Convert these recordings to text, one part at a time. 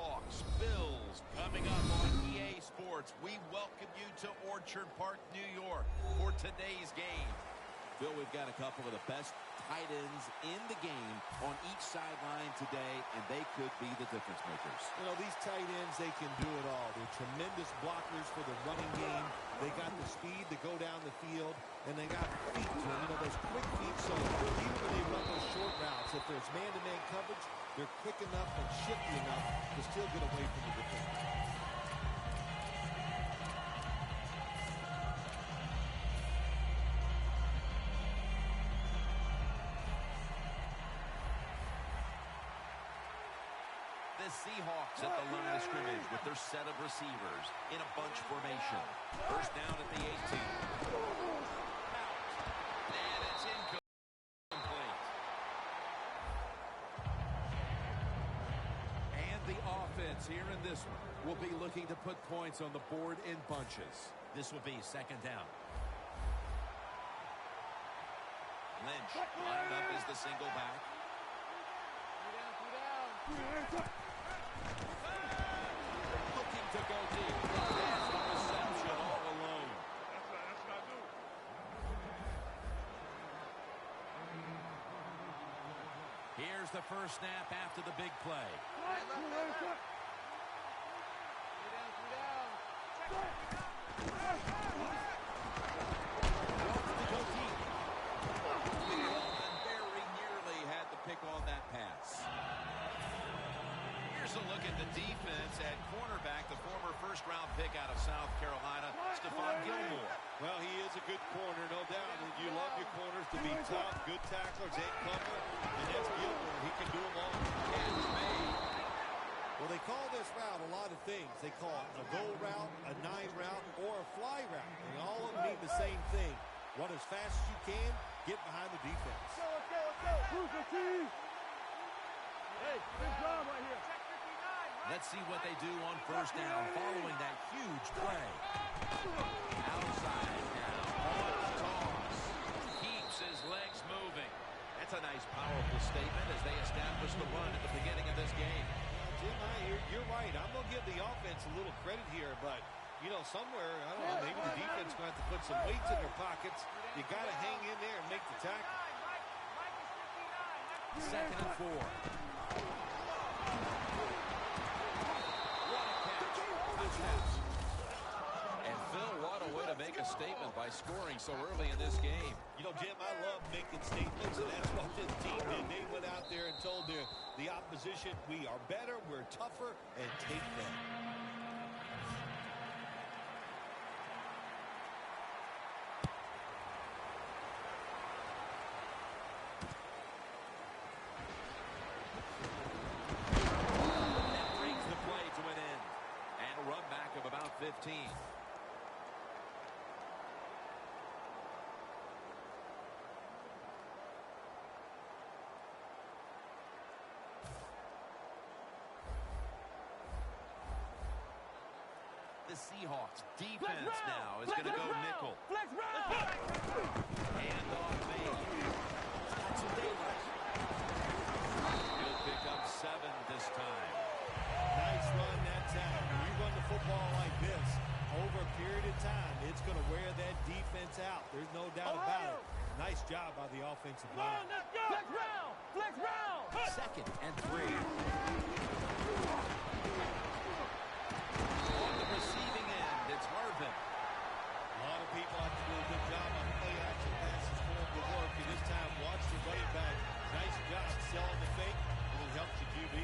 Seahawks, Bills, coming up on EA Sports. We welcome you to Orchard Park, New York for today's game. Bill, we've got a couple of the best tight ends in the game on each sideline today, and they could be the difference makers. You know, these tight ends, they can do it all. They're tremendous blockers for the running game. They got the speed to go down the field, and they got feet to them. You know, those quick feet, so even when they run those short routes, if there's man-to-man coverage, they're quick enough and shifty enough to still get away from the defense. The Seahawks at the line of scrimmage with their set of receivers in a bunch formation. First down at the 18. Out. And it's incomplete. And the offense here in this one will be looking to put points on the board in bunches. This will be second down. Lynch lined up as the single back. Looking to go deep. That's the reception all alone. That's not good. Here's the first snap after the big play. Wants to go deep. And very nearly had the pick on that pass. Here's a look at the defense at cornerback, the former first-round pick out of South Carolina, Stephon Gilmore. Well, he is a good corner, no doubt. And you love your corners to be tough, good tacklers, ain't cover. And that's Gilmore. He can do them all. Catch made. Well, they call this route a lot of things. They call it a go route, a 9 route, or a fly route. And all of them mean the same thing. Run as fast as you can, get behind the defense. Hey, good job right here. Let's see what they do on first down following that huge play. Outside now on the toss. Keeps his legs moving. That's a nice, powerful statement as they establish the run at the beginning of this game. Jim, you're right. I'm going to give the offense a little credit here, but, you know, somewhere, I don't know, maybe the defense is going to have to put some weights in their pockets. You got to hang in there and make the tackle. Second and 4. And Phil, what a way to make a statement by scoring so early in this game. You know, Jim, I love making statements, and that's what this team did. They went out there and told the opposition, we are better, we're tougher, and take them. That brings the play to an end. And a run back of about 15. The Seahawks defense now is going to go nickel. Flex round. Hand off made. Got some daylight. He'll pick up 7 this time. Nice run that time. When you run the football like this, over a period of time, it's going to wear that defense out. There's no doubt about it. Nice job by the offensive line. Let's go. Flex round. Flex round. Second and 3. On the receiving end, it's Marvin. A lot of people have to do a good job on play-action passes for him to work. And this time, watch the running back. Nice job selling the fake, and it helps the QB.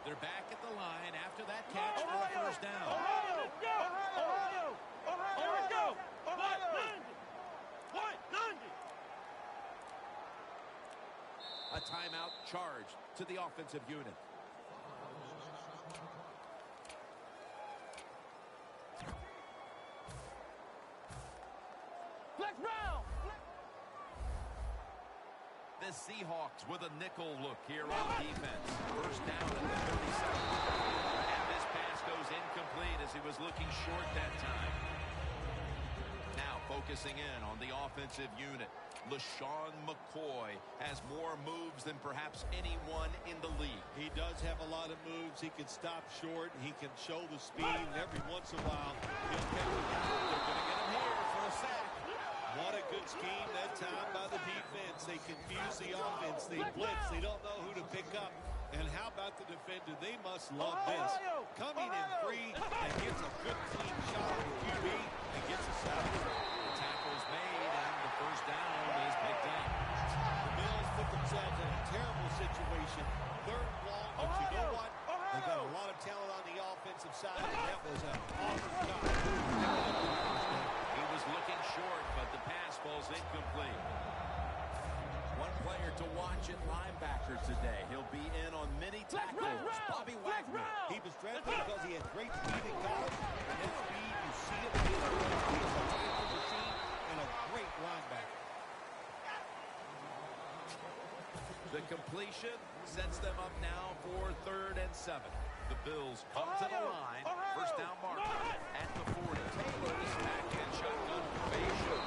They're back at the line after that catch for a first down. Let's go. Ohio. Let's go. A timeout charge to the offensive unit. Flex round. The Seahawks with a nickel look here on defense. First down at the 37. And this pass goes incomplete as he was looking short that time. Now focusing in on the offensive unit. LaShawn McCoy has more moves than perhaps anyone in the league. He does have a lot of moves. He can stop short. He can show the speed. And every once in a while, he'll catch it. They're going to get him here for a sack. What a good scheme that time by the defense. They confuse the offense. They blitz. They don't know who to pick up. And how about the defender? They must love this. Coming in free and gets a good clean shot at the QB and gets a sack. The tackle's made, and the first down is picked up. The Bills put themselves in a terrible situation. Third and long, but you know what? They got a lot of talent on the offensive side, and that was an awesome job. He was looking short, but the pass falls incomplete. One player to watch at linebacker today. He'll be in on many tackles. Bobby Wagner. He was drafted because he had great speed in college. And that speed, you see it in the NFL. He's a tackle machine and a great linebacker. The completion sets them up now for 3rd and 7. The Bills come to the line. First down marker at the 40. Taylor's back in shotgun formation.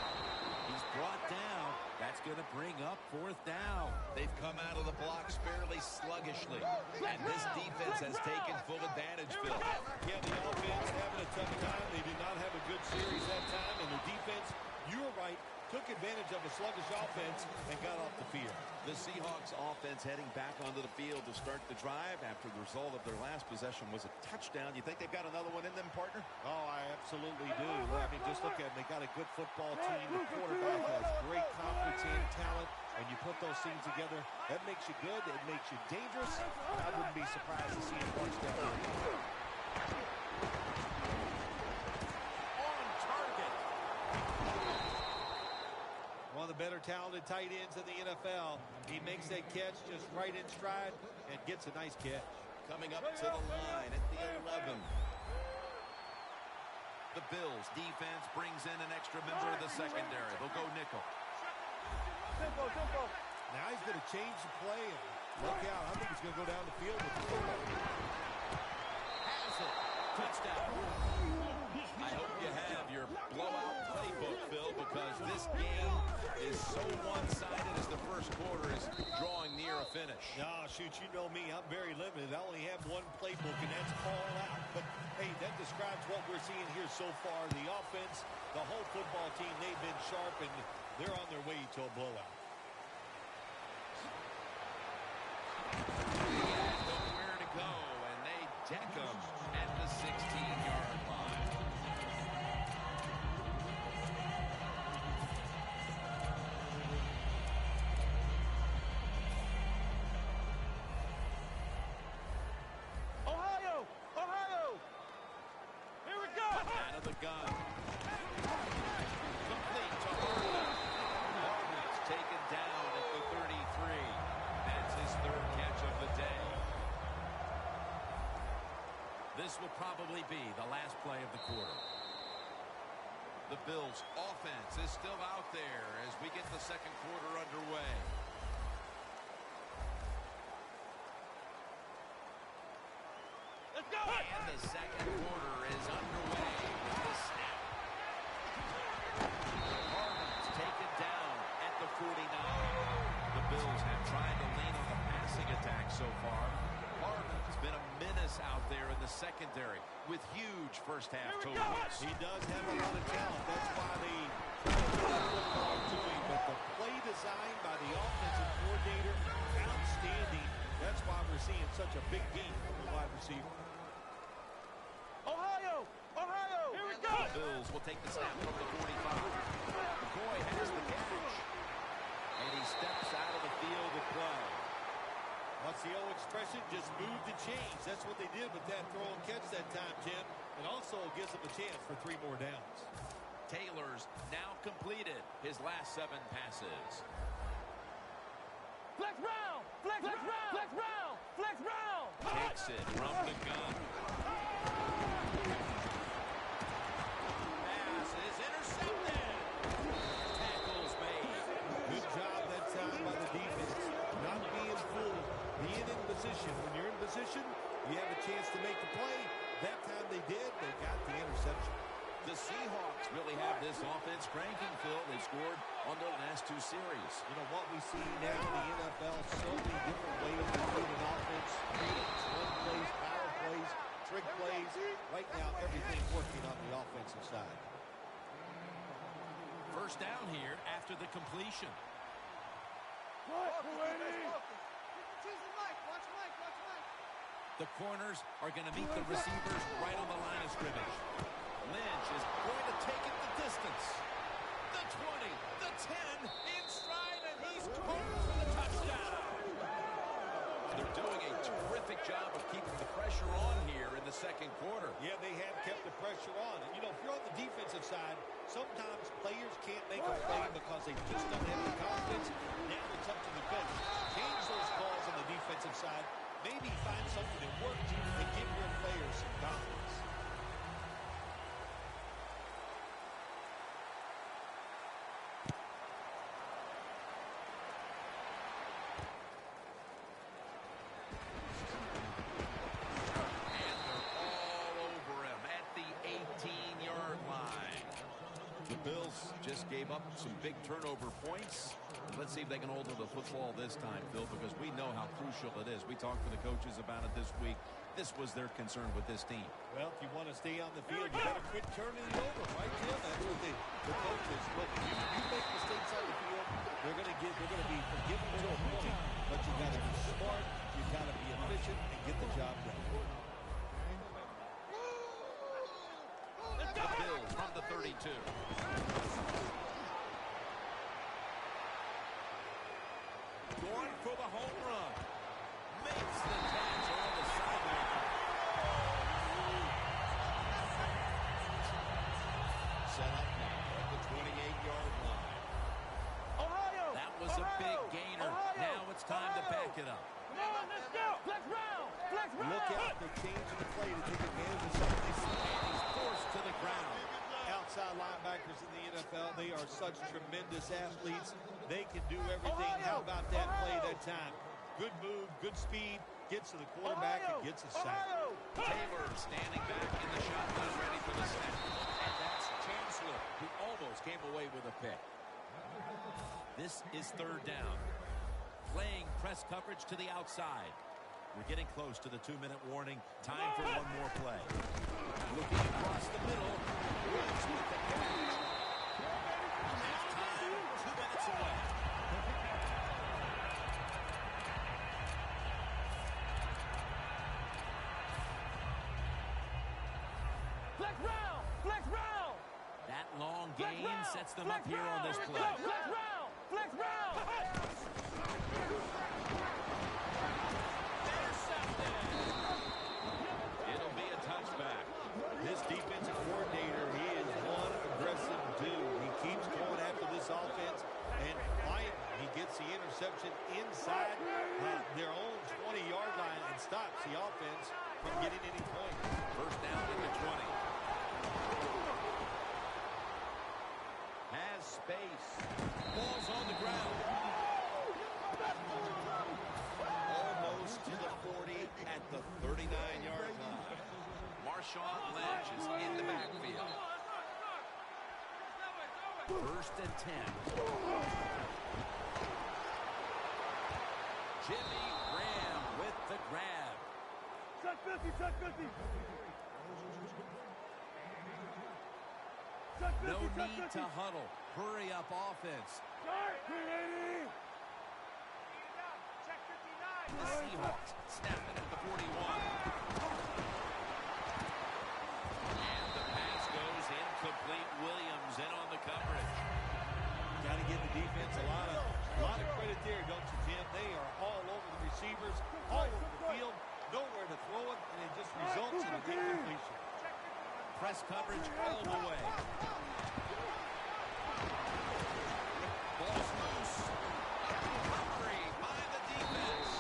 He's brought down. That's going to bring up 4th down. They've come out of the blocks fairly sluggishly. And this defense has taken full advantage, Phil. Yeah, the offense having a tough time. They did not have a good series that time. And the defense, you were right, took advantage of a sluggish offense and got off the field. The Seahawks offense heading back onto the field to start the drive after the result of their last possession was a touchdown. You think they've got another one in them, partner? Oh, I absolutely do. I mean, just look at them. They got a good football team. The quarterback has great confidence and talent. And you put those things together, that makes you good. It makes you dangerous. And I wouldn't be surprised to see a touchdown. On target. One of the better talented tight ends in the NFL. He makes that catch just right in stride and gets a nice catch. Coming up to the line at the 11. The Bills defense brings in an extra member of the secondary. They'll go nickel. Now he's going to change the play. And look out. I think he's going to go down the field with the football. Has it. Touchdown. I hope you have your blowout playbook, Phil, because this game is so one-sided as the first quarter is drawing near a finish. No, shoot, you know me. I'm very limited. I only have one playbook, and that's all out. But, hey, that describes what we're seeing here so far. The offense, the whole football team, they've been sharp, and they're on their way to a blowout. They had nowhere to go, and they deck them at the 16-yard line. Ohio! Here we go! Out of the gun. Complete to Hartman. Hartman's taken down at the 33. That's his 3rd catch of the day. This will probably be the last play of the quarter. The Bills' offense is still out there as we get the second quarter underway. Let's go! And the second quarter is underway with the snap. Hartman's taken down at the 49. The Bills have tried to lean on the passing attack so far. Hartman's been a menace out there in the secondary with huge first-half totals. He does have a lot of talent. That's why they try to put the football to him. But the play design by the offensive coordinator, outstanding. That's why we're seeing such a big game from the wide receiver. Ohio! Here we go! The Bills will take the snap from the 45. McCoy has the catch. And he steps out of the field to play. What's the old expression? Just move the chains. That's what they did with that throw and catch that time, Tim. It also gives them a chance for 3 more downs. Taylor's now completed his last 7 passes. Flex round! Flex round! Flex round! Flex round! Takes it from the gun. Pass is intercepted. Tackles made. Good job that time by the defense. Not being fooled. Being in position. When you're in position, you have a chance to make the play. That time they did. They got the interception. The Seahawks really have this this offense cranking, Phil. They scored on their last 2 series. You know, what we see now in the NFL, so many different ways to do an offense. Run plays, power plays, trick plays. Right now, everything working on the offensive side. First down here after the completion. The corners are going to meet the receivers right on the line of scrimmage. Lynch is going to take it the distance. The 20, the 10, in stride, and he's caught for the touchdown. They're doing a terrific job of keeping the pressure on here in the second quarter. Yeah, they have kept the pressure on. And, you know, if you're on the defensive side, sometimes players can't make a play because they just don't have the confidence. Now it's up to the bench. Change those calls on the defensive side. Maybe find something that works and give your players some confidence. And they're all over him at the 18-yard line. The Bills just gave up some big turnover points. Let's see if they can hold on to the football this time, Phil, because we know how crucial it is. We talked to the coaches about it this week. This was their concern with this team. Well, if you want to stay on the field, you got to quit turning it over, right, Jim? That's what the coaches. Look, if you make mistakes on the field, they're going to be forgiven to a point, but you got to be smart, you got to be efficient, and get the job done. The Bills from the 32. Going for the home run. Makes the catch on the sideline. Set up at the 28-yard line. Ohio! That was a big gainer. Now it's time to back it up. Come on, let's go! Flex round! Flex round! Look out, they're changing the play to take advantage of something they see. And he's forced to the ground. Outside linebackers in the NFL, they are such tremendous athletes. They can do everything. How about that play that time? Good move, good speed, gets to the quarterback and gets a sack. Taylor standing back in the shotgun, ready for the snap. And that's Chancellor, who almost came away with a pick. This is third down. Playing press coverage to the outside. We're getting close to the 2-minute warning. Time for one more play. Looking across the middle. Woods with the catch. Halftime, 2 minutes away. Flex round! Flex round! That long gain sets them up here on this play. Flex round! Flex round! It'll be a touchback. This defensive coordinator, he is one aggressive dude. He keeps going after this offense, and he gets the interception inside their own 20-yard line and stops the offense from getting any points. First down at the 20. Has space. Ball's on the ground. Almost to the 40 at the 39-yard line. Marshawn Lynch is in the backfield. First and 10. Jimmy Graham with the grab. Check 50, check 50. Check 50, No check need 50. to huddle. Hurry up offense. Start, 380. The Seahawks snapping at the 41. And the pass goes incomplete. Williams in on the coverage. Got to give the defense a lot of credit there, don't you, Jim? They are all over the receivers, all over the field, nowhere to throw it, and it just results in a incompletion. Press coverage all the way. Ball's loose. Recovery by the defense.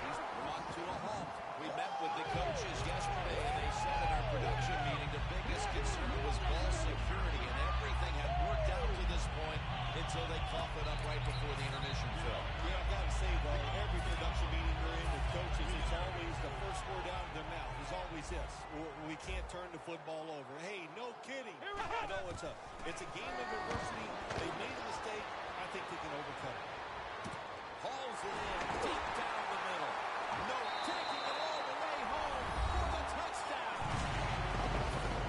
He's brought to a halt. We met with the coaches yesterday, and they said in our production meeting the biggest concern was ball security, and everything had worked out to this point until they coughed it up right before the intermission, Phil. Yeah, I got to say, though, every production meeting we're in with coaches, it's always the first word out of their mouth is always this. We can't turn the football over. Hey, no kidding. You know, it's a It's a game of adversity. They made a mistake. I think they can overcome it. Hauls it in deep down the middle. No, taking it all the way home for the touchdown.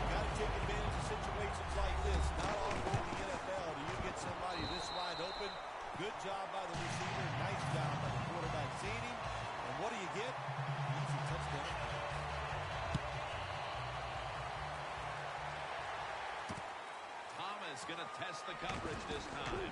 Got to take advantage of situations like this. Not often in the NFL do you get somebody this wide open. Good job by the receiver. Nice job by the quarterback seeing him. And what do you get? Easy touchdown. Thomas going to test the coverage this time. And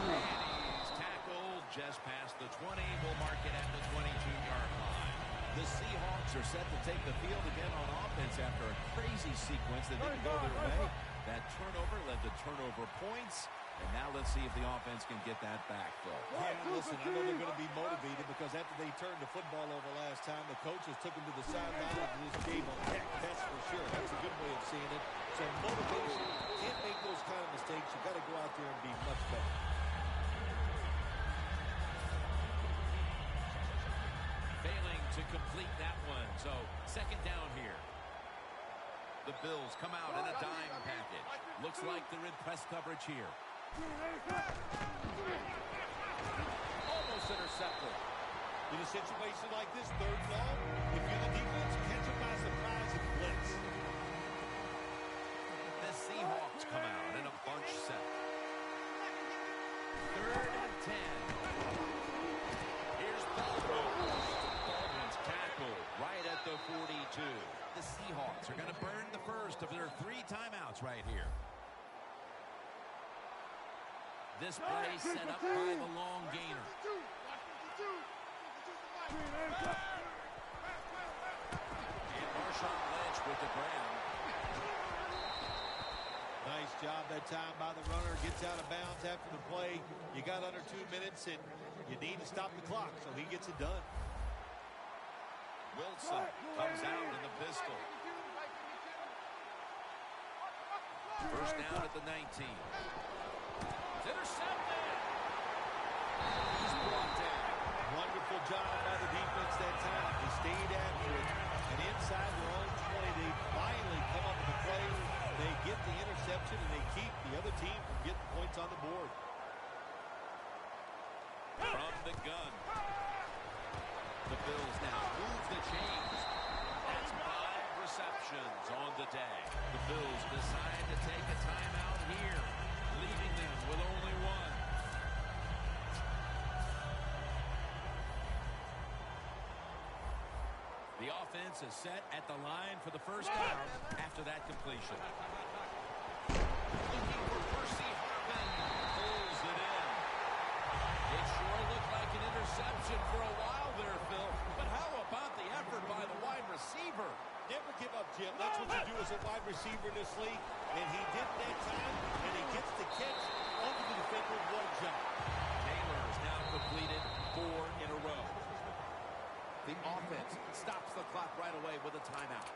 he's tackled just past the 20. We'll mark it at the 22-yard line. The Seahawks are set to take the field again on offense after a crazy sequence that didn't go their way. That turnover led to turnover points. And now let's see if the offense can get that back, Phil. Yeah, listen, I know they're going to be motivated because after they turned the football over last time, the coaches took them to the sideline and just gave them heck, that's for sure. That's a good way of seeing it. So motivation, can't make those kind of mistakes. You got to go out there and be much better. Failing to complete that one. So second down here. The Bills come out in a dime package. Looks like they're in press coverage here. Almost intercepted. In a situation like this, third and long, if you're the defense, catch them by surprise and blitz. The Seahawks come out in a bunch set. Third and 10. Here's Baldwin. Baldwin's tackled right at the 42. The Seahawks are going to burn the first of their 3 timeouts right here. This play set up by the long gainer. And Marshawn Lynch with the grab. Nice job that time by the runner. Gets out of bounds after the play. You got under 2 minutes, and you need to stop the clock, so he gets it done. Wilson comes out in the pistol. First down at the 19. It's intercepted. He's brought down. Wonderful job by the defense that time. They stayed after it. And inside their own 20, they finally come up with the play. They get the interception, and they keep the other team from getting points on the board. From the gun. The Bills now move the chains. That's 5 receptions on the day. The Bills decide to take a timeout here, leaving them with only 1. The offense is set at the line for the first down after that completion. Looking for Percy Harvin. Pulls it in. It sure looked like an interception for a while there, Phil. But how about the effort by the wide receiver? Never give up, Jim. That's what you do as a wide receiver in this league. And he did that time, and he gets the catch over the defender. What a job. Taylor has now completed 4 in a row. The offense stops the clock right away with a timeout.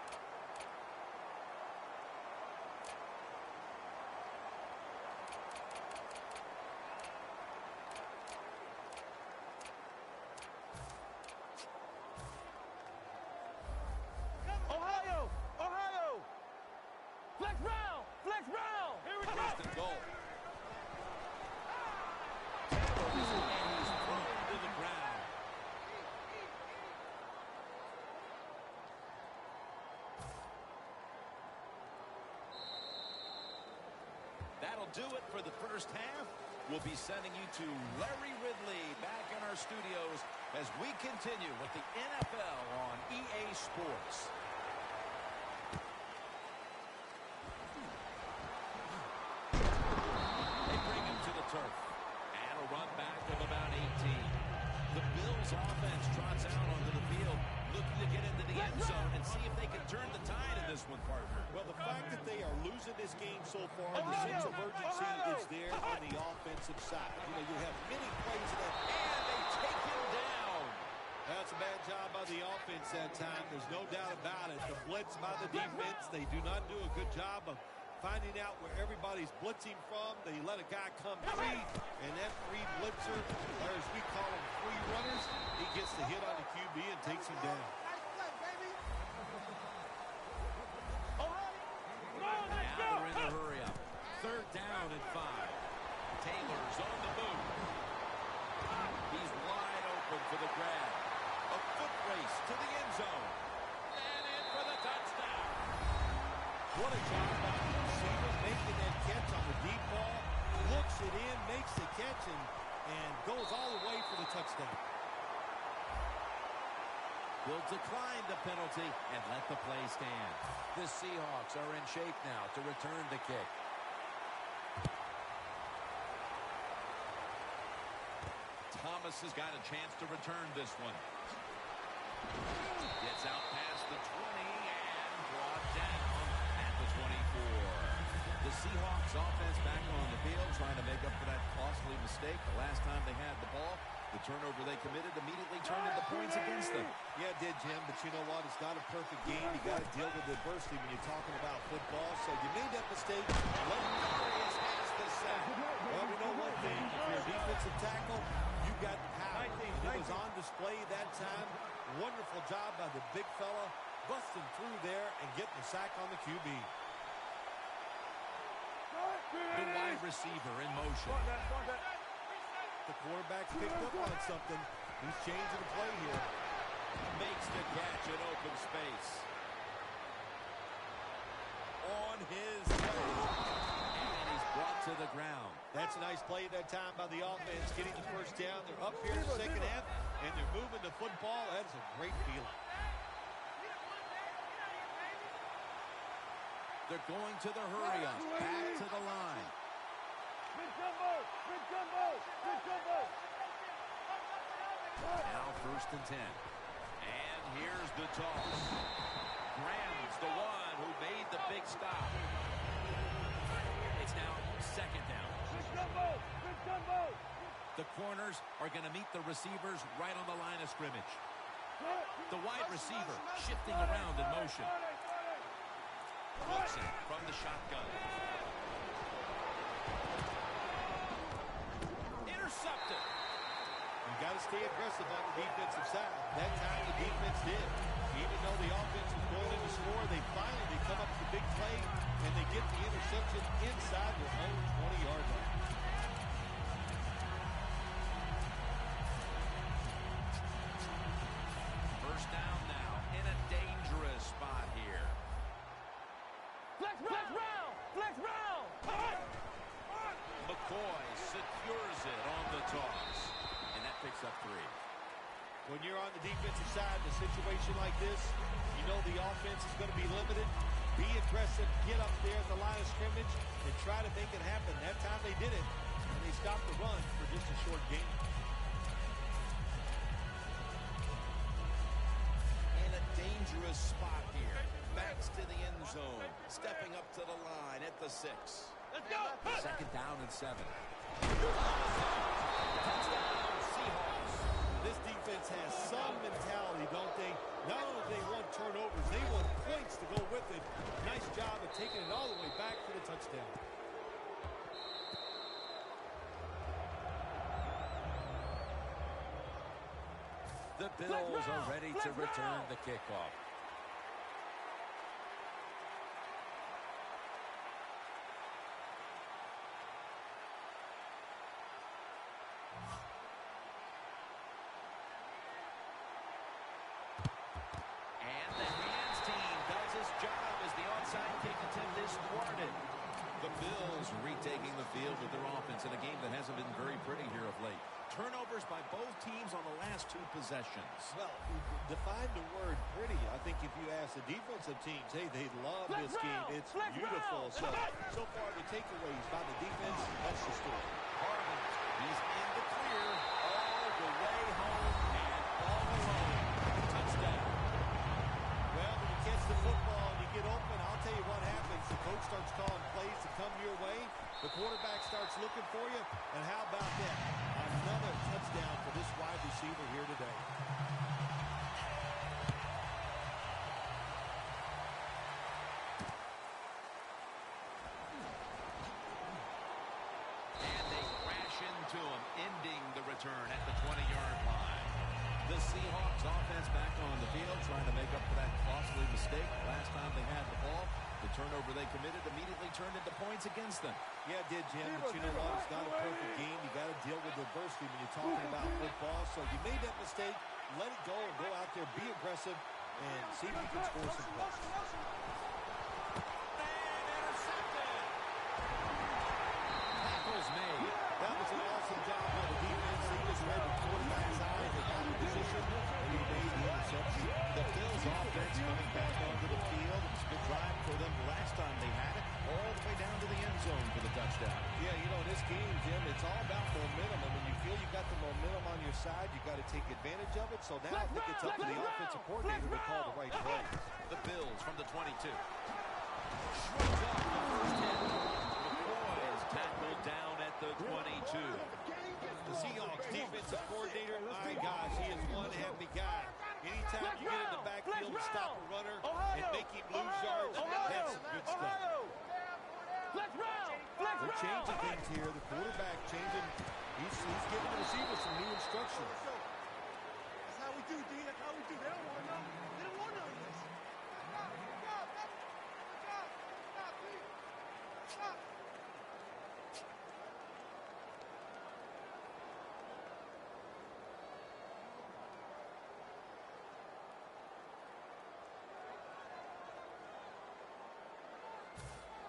Ohio! Ohio! Flex round! Flex round! Here we go! First and goal. And he's thrown to the ground. That'll do it for the first half. We'll be sending you to Larry Ridley back in our studios as we continue with the NFL on EA Sports. They bring him to the turf. And a run back of about 18. The Bills offense trots out onto the field, looking to get into the end zone and see if they can turn the tide in this one, partner. Well, the fact that they are losing this game so far, the sense of urgency is there on the offensive side. You know, you have many plays in that. And they take him down. That's a bad job by the offense that time. There's no doubt about it. The blitz by the defense, they do not do a good job of finding out where everybody's blitzing from. They let a guy come free, and that free blitzer, or as we call them, free runners, he gets the hit on the QB and takes him down. Now they're in Seahawks on the move. He's wide open for the grab. A foot race to the end zone. And in for the touchdown. What a job by the receiver making that catch on the deep ball. Looks it in, makes the catch, and goes all the way for the touchdown. He'll decline the penalty and let the play stand. The Seahawks are in shape now to return the kick. Thomas has got a chance to return this one. Gets out past the 20 and brought down at the 24. The Seahawks offense back on the field trying to make up for that costly mistake. The last time they had the ball, the turnover they committed immediately turned into points against them. Yeah, it did, Jim, but you know what? It's not a perfect game. You got to deal with adversity when you're talking about football. So you made that mistake. Darius has the sack. Well, we know one thing. If you're a defensive tackle, you got the power. And it was on display that time. Wonderful job by the big fella, busting through there and getting the sack on the QB. The wide receiver in motion. The quarterback's picked up on something. He's changing the play here. Makes the catch in open space. On his way. And he's brought to the ground. That's a nice play that time by the offense, getting the first down. They're up here in the second half, and they're moving the football. That's a great feeling. They're going to the hurry-up. Back to the line. Now 1st and 10. And here's the toss. Graham's the one who made the big stop. It's now 2nd down. The corners are going to meet the receivers right on the line of scrimmage. The wide receiver shifting around in motion. Wilson from the shotgun. Intercepted. You got to stay aggressive on the defensive side. That time the defense did. Even though the offense was going in to score, they finally come up with the big play, and they get the interception inside their own 20-yard line. First down now in a dangerous spot here. Flex round! Flex round! McCoy secures it on the toss. And that picks up 3. When you're on the defensive side in a situation like this, you know the offense is going to be limited. Be aggressive, get up there at the line of scrimmage, and try to make it happen. That time they did it, and they stopped the run for just a short gain. In a dangerous spot here. Backs to the end zone. Stepping up to the line at the 6. Let's go! 2nd down and 7. Touchdown, Seahawks. This defense has some mentality, don't they? Not only do they want turnovers, they want points to go with it. Nice job of taking it all the way back for the touchdown. The Bills are ready to return the kickoff. And the hands team does its job as the onside kick attempt is thwarted. The Bills retaking the field with their offense in a game that hasn't been very pretty here of late. Turnovers by both teams on the last 2 possessions. Well, define the word pretty. I think if you ask the defensive teams, hey, they love this game. It's beautiful. So far the takeaways by the defense, that's the story. Harvin, he's in the clear all the way home and all alone. Touchdown. Well, when you catch the football and you get open, I'll tell you what happens. The coach starts calling plays to come your way. The quarterback starts looking for you. And how about that? Another touchdown for this wide receiver here today. And they crash into him, ending the return at the 20-yard line. The Seahawks offense back on the field trying to make up for that costly mistake last time they had the ball. The turnover they committed immediately turned into points against them. Yeah, it did, Jim, but you know what? It's not a perfect game. You got to deal with adversity when you're talking about football. So you made that mistake, let it go, and go out there, be aggressive, and see if you can score some points. And intercepted. Tackles made. That was an awesome job by the defense. They just read the quarterback's eyes. They got the position, and he made the interception. The Bills offense coming back onto the field. It was a good drive for them last time they had it, all the way down to the end zone for the touchdown. Yeah, you know, this game, Jim, it's all about momentum. And when you feel you got the momentum on your side, you got to take advantage of it. So now I think it's up to the offensive coordinator to call the right play. The Bills from the 22. Shrugs off the first hit. McCoy is tackled down at the 22. The Seahawks defensive coordinator, my gosh, he is one heavy guy. Anytime you get in the backfield and stop a runner and make him lose yards, that's some good stuff. They're changing things here. The quarterback changing. He's giving the receiver some new instructions. That's how we do, D. That's how we do. They don't want to know. They don't want to know this. Stop.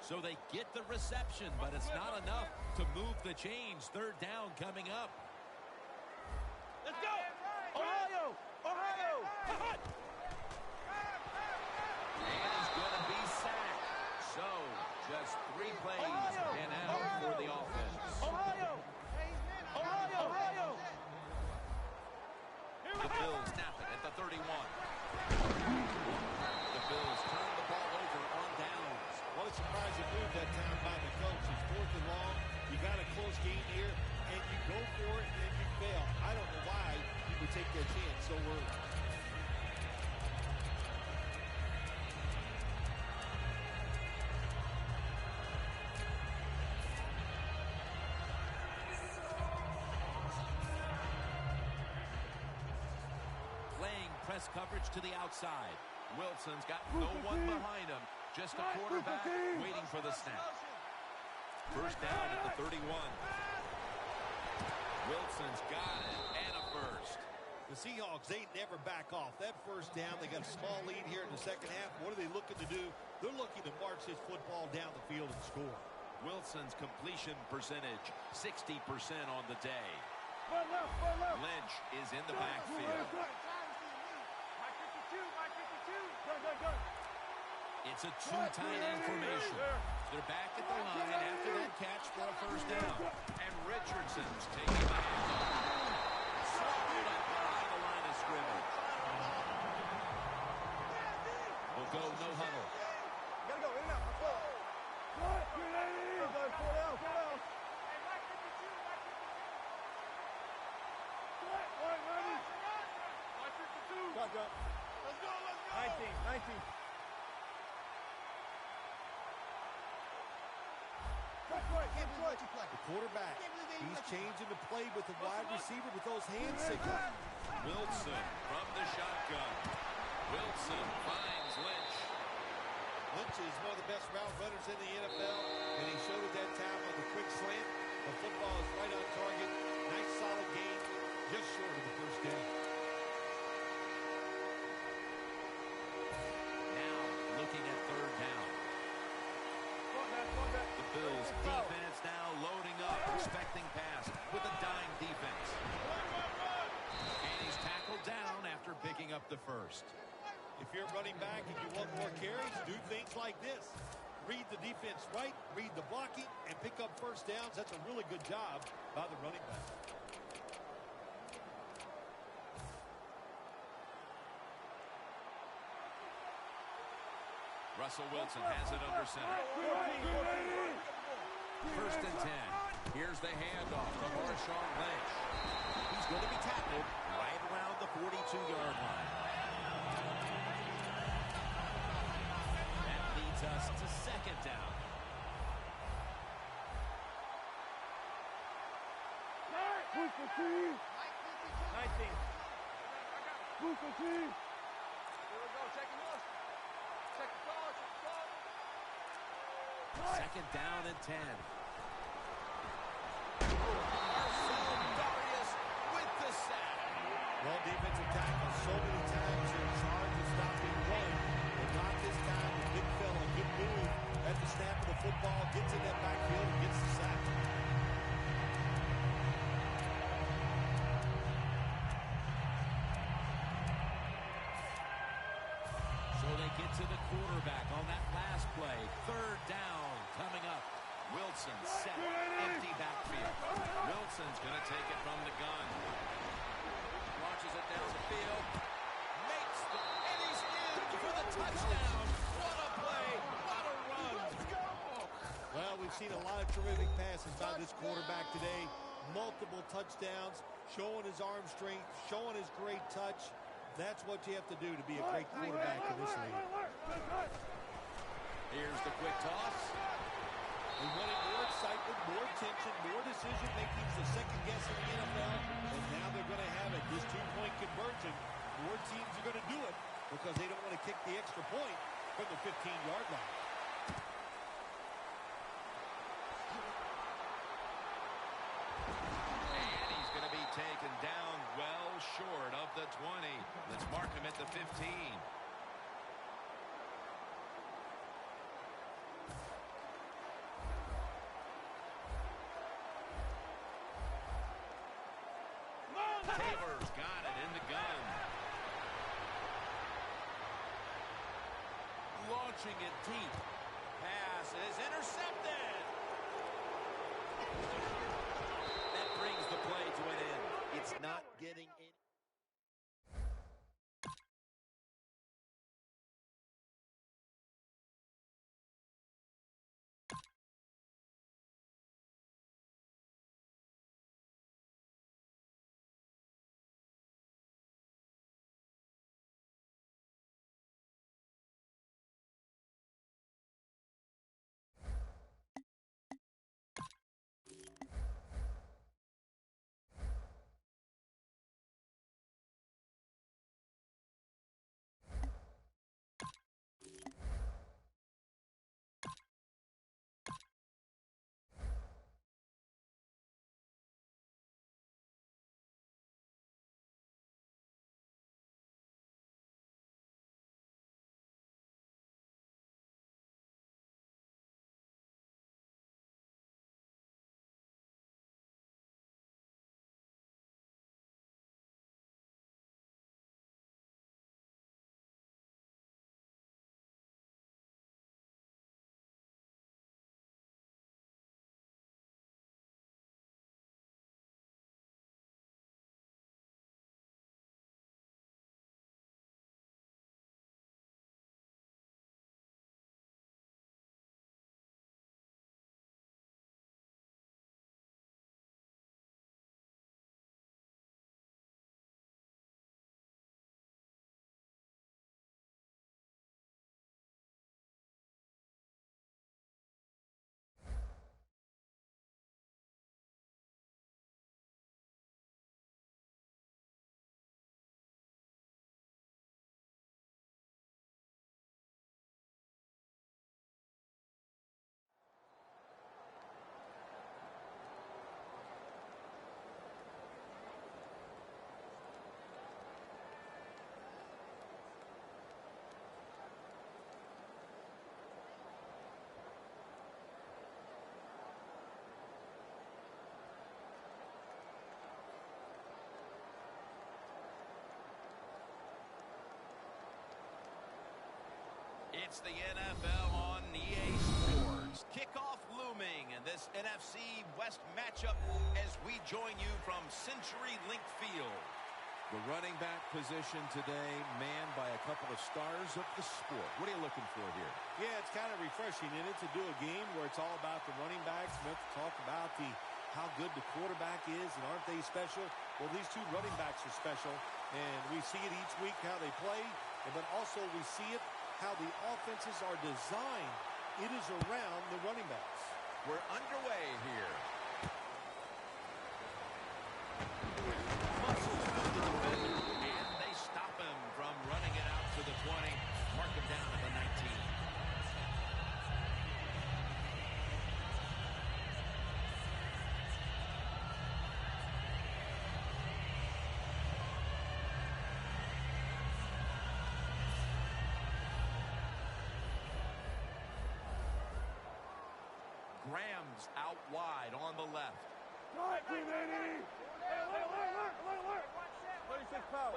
So they get the reception, but it's not enough to move the chains. Third down coming up. Let's go. Ohio. And he's going to be sacked. So just 3 plays and out for the offense. Ohio. The Bills snap it at the 31. The Bills turn the ball over on downs. What a surprising move that time by the coach. It's 4th and long. You got a close game here, and you go for it, and you fail. I don't know why you would take that chance so early. Playing press coverage to the outside. Wilson's got no one behind him. Just a quarterback waiting for the snap. First down at the 31. Wilson's got it, and a first. The Seahawks, they never back off. That first down, they got a small lead here in the second half. What are they looking to do? They're looking to march this football down the field and score. Wilson's completion percentage, 60% on the day. Lynch is in the backfield. It's a 2 tight end formation. They're back at the line after that catch for a first down. And Richardson's taking the handoff. Swallowed up behind the line of scrimmage. We'll go no huddle. Gotta go, in and out. Let's go. Four down. Let's go. 19. The quarterback, he's changing the play with the wide receiver with those hand signals. Wilson from the shotgun. Wilson finds Lynch. Lynch is one of the best route runners in the NFL, and he showed it that time on the quick slant. The football is right on target. Nice, solid game, just short of the first down. Now looking at third down. The Bills defense now loading up, expecting pass with a dime defense. And he's tackled down after picking up the first. If you're running back and you want more carries, do things like this. Read the defense right, read the blocking, and pick up first downs. That's a really good job by the running back. Russell Wilson has it under center. First and 10. Here's the handoff to Marshawn Lynch. He's going to be tackled right around the 42-yard line. That leads us to second down. Second down and 10. Well, defensive tackle so many times in charge of stopping run, but not this time. The big fella, good move at the snap of the football, gets in that backfield and gets the sack. So they get to the quarterback on that last play. Third down coming up. Wilson set, empty backfield. Wilson's going to take it from the gun. Launches it down the field. Makes the, and he's in for the touchdown. What a play. What a run. Well, we've seen a lot of terrific passes by this quarterback today. Multiple touchdowns, showing his arm strength, showing his great touch. That's what you have to do to be a great quarterback in this league. Here's the quick toss. They wanted more excitement, more tension, more decision-making, the second guess in the NFL, and now they're going to have it. This two-point conversion, more teams are going to do it because they don't want to kick the extra point from the 15-yard line. And he's going to be taken down well short of the 20. Let's mark him at the 15. Taylor's got it in the gun. Launching it deep. Pass is intercepted. That brings the play to an end. It's not getting in. It's the NFL on EA Sports. Kickoff looming in this NFC West matchup as we join you from CenturyLink Field. The running back position today manned by a couple of stars of the sport. What are you looking for here? Yeah, it's kind of refreshing, isn't it, to do a game where it's all about the running backs. We have to talk about how good the quarterback is, and aren't they special? Well, these two running backs are special, and we see it each week how they play, but also we see it how the offenses are designed. It is around the running backs. We're underway here. Muscles through the defender, and they stop him from running it out to the 20. Mark him down at the 19. Rams out wide on the left. 36 power.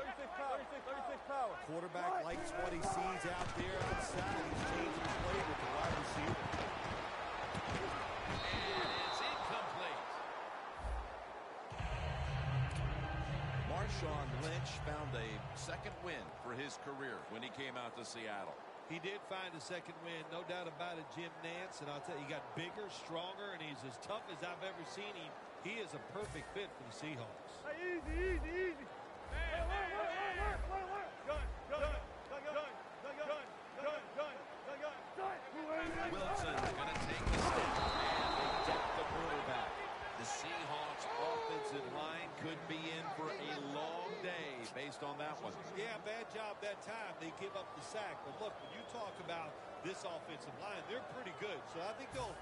Quarterback likes what he sees out there outside. He's changing his play with the wide receiver. And it's incomplete. Marshawn Lynch found a second win for his career when he came out to Seattle. He did find a second win, no doubt about it, Jim Nantz. And I'll tell you, he got bigger, stronger, and he's as tough as I've ever seen him. He is a perfect fit for the Seahawks. Hey, easy. Wilson going to take the snap, and they deck the quarterback. The Seahawks offensive line could be in for a long day based on that one. Yeah, bad job that time. They give up the sack. But look, when you talk about this offensive line, they're pretty good. So I think they'll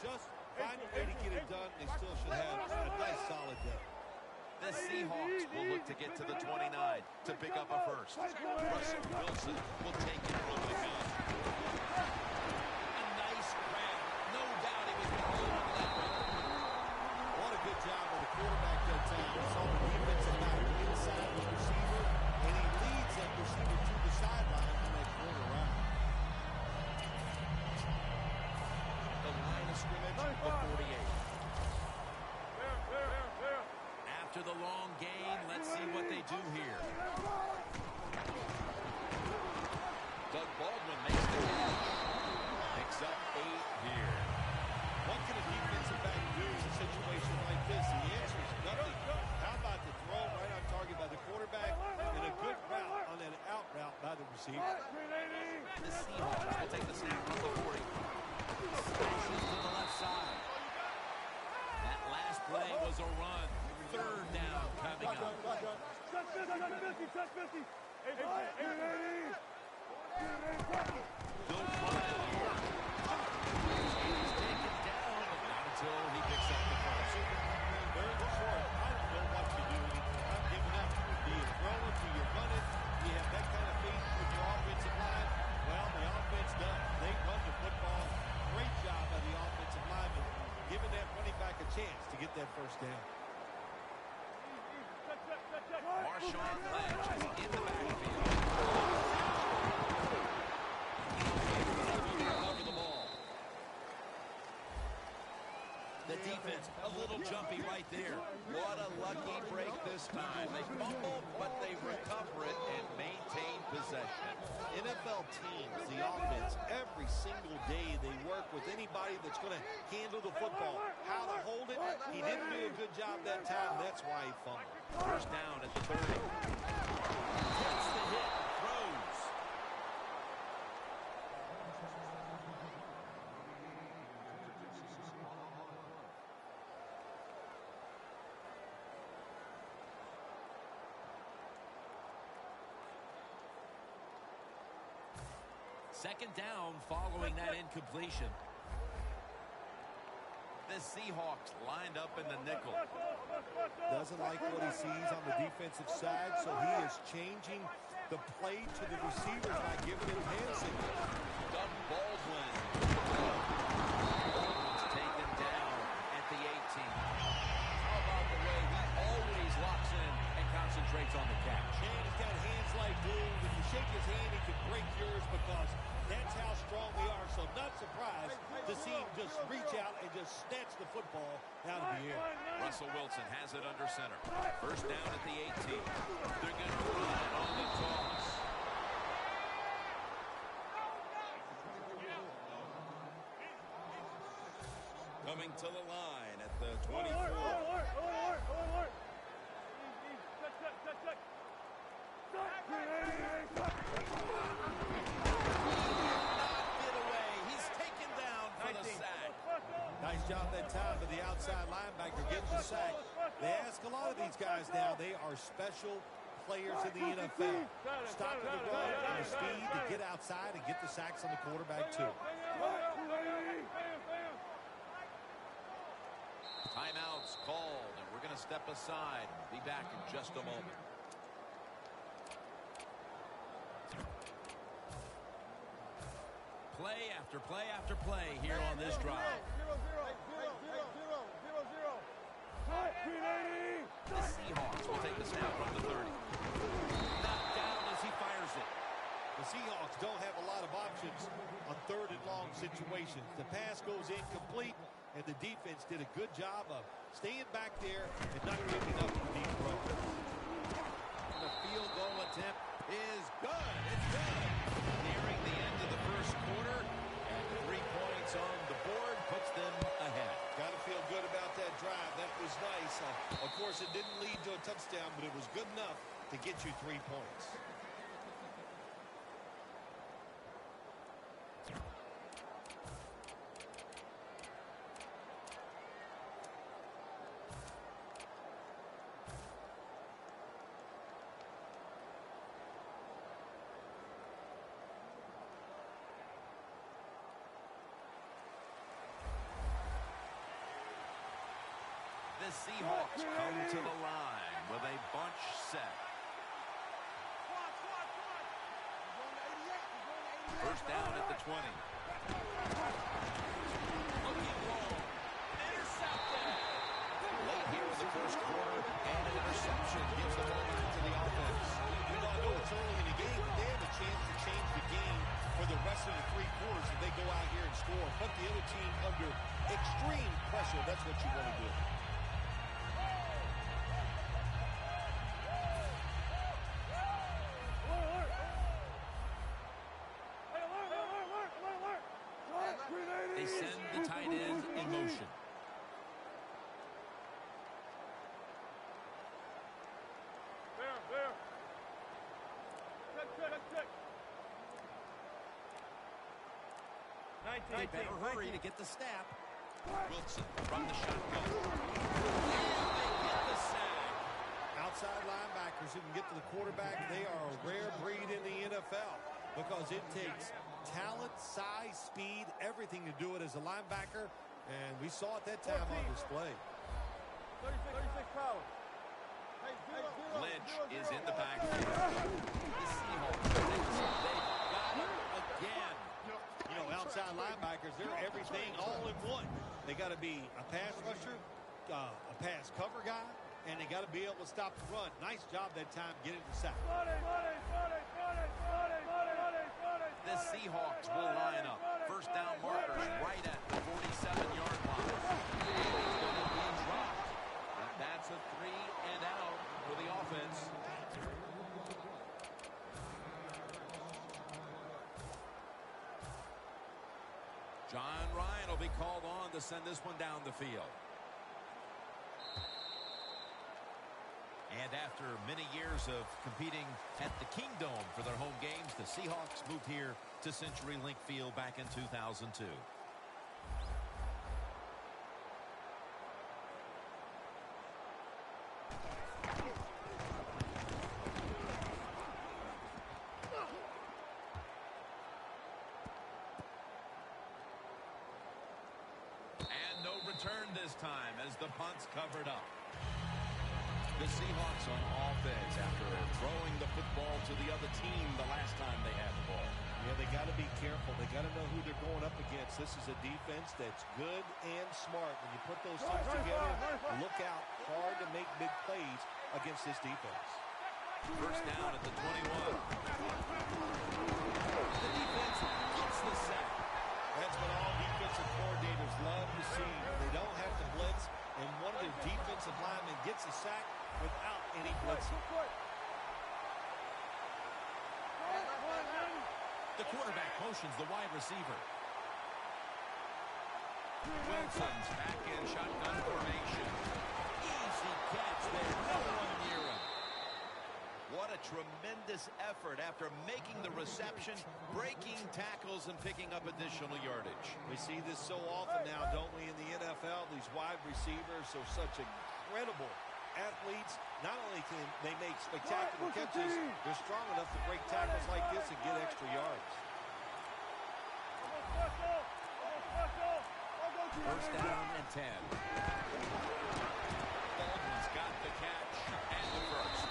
just find a way to get it done. They still should have a nice, solid day. The Seahawks will look to get to the 29 to pick up a first. Russell Wilson will take it from the gun. A nice grab. No doubt he was going to hold on to that one. What a good job of the quarterback that time. He saw the defensive back inside the receiver, and he leads that receiver to the sideline on that corner route. The line of scrimmage, the 48. After the long gain, let's see what they do here. Doug Baldwin makes the catch. Picks up 8 here. What can a defensive back do in a situation like this? The answer is nothing. How about the throw right on target by the quarterback and a good route on that out route by the receiver? The Seahawks will take the snap from the 40. Smashes to the left side. That last play was a run. Third down coming up. Touch 50. They'll run it here. He's taken down, but not until he picks up the first. Third and short. I don't know what you do anymore. I'm giving up. Do you throw it? Do you run it? Do you have that kind of faith with your offensive line? Well, the offense does. They run the football. Great job by the offensive lineman, giving that running back a chance to get that first down. Marshawn Lynch is in the backfield. Recover the ball. The defense a little jumpy right there. What a lucky break this time. They fumble, but they recover it and maintain possession. NFL teams, the offense, every single day they work with anybody that's going to handle the football. How to hold it, he didn't do a good job that time. That's why he fumbled. First down at the 30. Takes the hit, throws. Second down following that incompletion. The Seahawks lined up in the nickel. Doesn't like what he sees on the defensive side, so he is changing the play to the receivers by giving him hand signals. Doug Baldwin. Baldwin's taken down at the 18. How about the way he always locks in and concentrates on the catch? And he's got hands like glue. When you shake his hand, he can break yours because that's how strong we are. So not surprised to see him just reach out and just snatch the football out of the air. Russell Wilson has it under center. First down at the 18. They're going to run on the toss. Coming to the line at the 24. Nice job that time for the outside linebacker getting the sack. They ask a lot of these guys now. They are special players in the NFL. Stopping the run and the speed to get outside and get the sacks on the quarterback too. Timeouts called, and we're going to step aside. Be back in just a moment. Play after play here on this drive. 0-0. The Seahawks will take the snap from the 30. Knocked down as he fires it. The Seahawks don't have a lot of options on third and long situations. The pass goes incomplete, and the defense did a good job of staying back there and not giving up the deep throw. The field goal attempt is good. It's good. Nearing the end of the first quarter, and 3 points on the board puts them ahead. Got to feel good about that drive. That was nice. Of course, it didn't lead to a touchdown, but it was good enough to get you 3 points. The Seahawks come to the line with a bunch set. First down at the 20. Looking long. Intercepted. Late here in the first quarter, and an interception gives the ball back to the offense. You know, I know it's early in the game, but they have a chance to change the game for the rest of the 3 quarters if they go out here and score. Put the other team under extreme pressure. That's what you want to do. They send the tight end in motion. There. Check. 19. They better hurry to get the snap. Wilson from the shotgun. And they get the sack. Outside linebackers who can get to the quarterback, they are a rare breed in the NFL because it takes talent, size, speed, everything to do it as a linebacker, and we saw it that time on display. 36 power. Lynch is in the backfield. The Seahawks, they got him again. You know, outside linebackers, they're everything all in one. They got to be a pass rusher, a pass cover guy, and they got to be able to stop the run. Nice job that time getting the sack. The Seahawks will line up. First down markers right at the 47-yard line. And it's going to be dropped. And that's a 3 and out for the offense. John Ryan will be called on to send this one down the field. And after many years of competing at the Kingdome for their home games, the Seahawks moved here to CenturyLink Field back in 2002. And no return this time as the punt's covered up. The Seahawks on offense after throwing the football to the other team the last time they had the ball. Yeah, they got to be careful. They got to know who they're going up against. This is a defense that's good and smart. When you put those things together, look out hard to make big plays against this defense. First down at the 21. The defense gets the sack. That's what all defensive coordinators love to see. They don't have to blitz, and one of their defensive linemen gets a sack without any blitzing. The quarterback motions the wide receiver. Wilson's back in shotgun formation. Easy catch there. No one near him. What a tremendous effort after making the reception, breaking tackles, and picking up additional yardage. We see this so often now, don't we, in the NFL? These wide receivers are such incredible athletes. Not only can they make spectacular catches, they're strong enough to break tackles like this and get extra yards. First down and 10. Baldwin's got the catch and the first.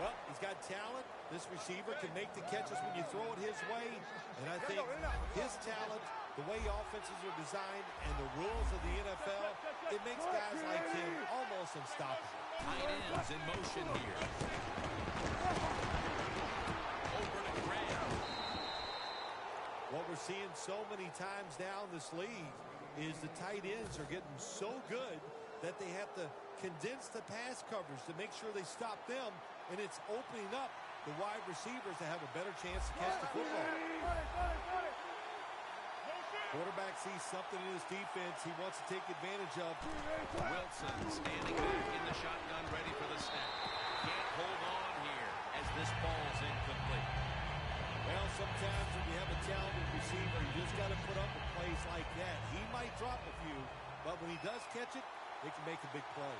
Well, he's got talent. This receiver can make the catches when you throw it his way. And I think his talent, the way offenses are designed, and the rules of the NFL, it makes guys like him almost unstoppable. Tight ends in motion here. Over to Graham. What we're seeing so many times now in this league is the tight ends are getting so good that they have to condense the pass coverage to make sure they stop them, and it's opening up the wide receivers to have a better chance to catch the football. Quarterback sees something in his defense he wants to take advantage of. Wilson standing back in the shotgun, ready for the snap. Can't hold on here as this ball's incomplete. Well, sometimes when you have a talented receiver, you just got to put up with plays like that. He might drop a few, but when he does catch it, he can make a big play.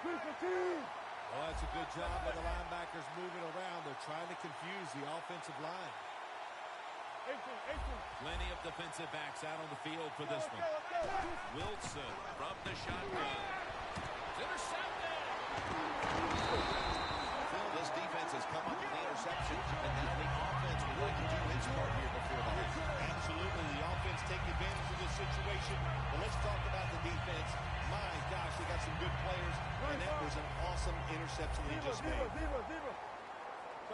Well, that's a good job by the linebackers moving around. They're trying to confuse the offensive line. Plenty of defensive backs out on the field for this one. Wilson from the shotgun. Intercepted! This defense has come up with the interception, and now the offense would like to do its part here before the half. Absolutely, the offense take advantage of this situation. But let's talk about the defense. My gosh, they got some good players, and that was an awesome interception that he just made.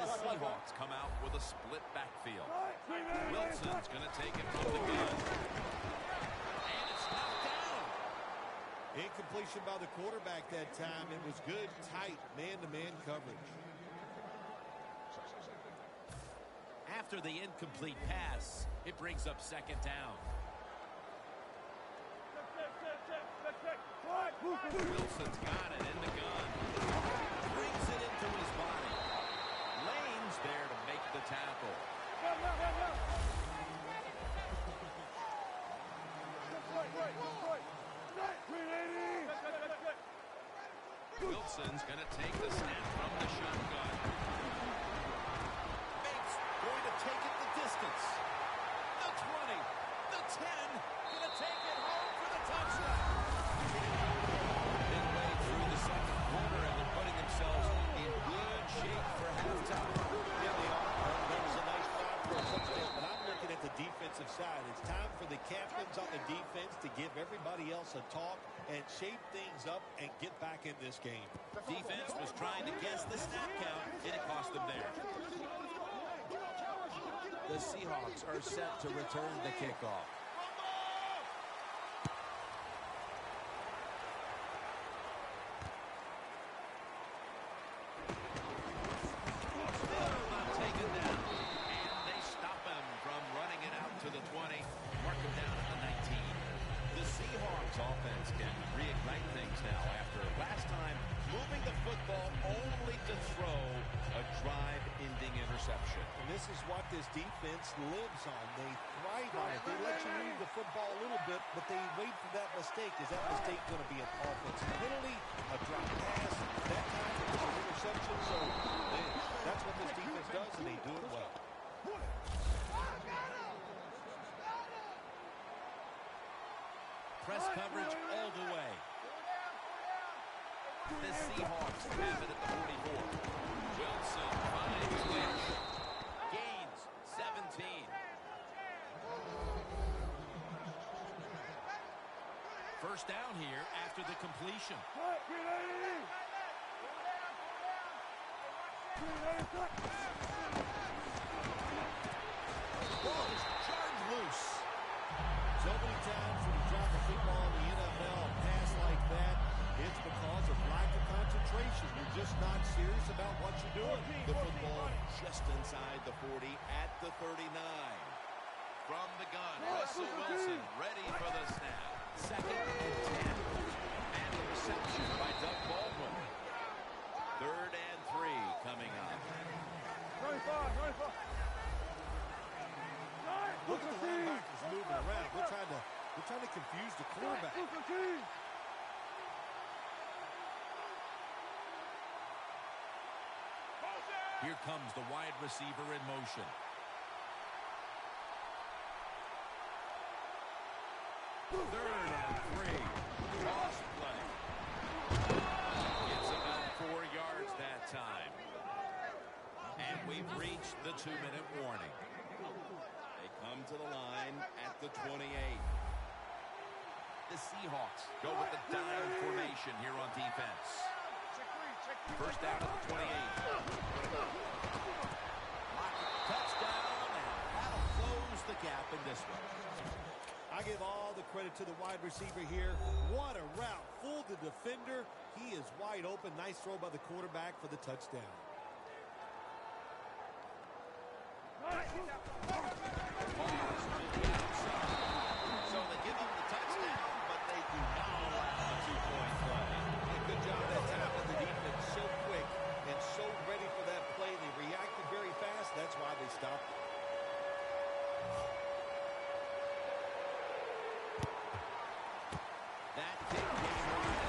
The Seahawks come out with a split backfield. Wilson's going to take it from the gun. And it's knocked down. Incompletion by the quarterback that time. It was good, tight, man-to-man coverage. After the incomplete pass, it brings up second down. Wilson's got it in the gun. Brings it into his body. Lane's there to make the tackle. Wilson's going to take the snap from the shotgun. Bates going to take it the distance. The 20, the 10, going to take it home for the touchdown. Midway through the second quarter, and they're putting themselves in good shape for halftime. Yeah, they are. That was a nice job for a touchdown, but I'm looking at the defensive side. It's time for the captains on the defense to give everybody else a talk and shape things up and get back in this game. Defense was trying to guess the snap count, and it cost them there. The Seahawks are set to return the kickoff. Still not taken down, and they stop him from running it out to the 20, mark him down at the 19. The Seahawks offense can reignite things now after last time moving the football only to throw a drive-ending interception. And this is what this defense lives on. They thrive on it. They let you move the football a little bit, but they wait for that mistake. Is that mistake going to be an offensive penalty, a drop pass? That time it was an interception. So that's what this defense does, and they do it well. Press coverage all the way. The Seahawks have it at the 44. Wilson finds Lynch. Gains 17. First down here after the completion. Ball is charged loose. So many times when you drop a football in the NFL, a pass like that, it's because of lack of concentration. You're just not serious about what you're doing. The football just inside the 40 at the 39. From the gun, Russell Wilson ready for the snap. Second and 10. And the reception by Doug Baldwin. Third and 3 coming up. Look at the linebackers moving around. We're trying to confuse the quarterback. Here comes the wide receiver in motion. Third and 3. Cross play. It's about 4 yards that time. 2-minute warning. They come to the line at the 28. The Seahawks go with the dime formation here on defense. First down at the 28. Touchdown, and that'll close the gap in this one. I give all the credit to the wide receiver here. What a route. Fooled the defender. He is wide open. Nice throw by the quarterback for the touchdown. So they give him the touchdown, but they do not allow a 2-point play. Yeah, good job that time of the defense. So quick and so ready for that play. They reacted very fast. That's why they stopped it. That kick came wide,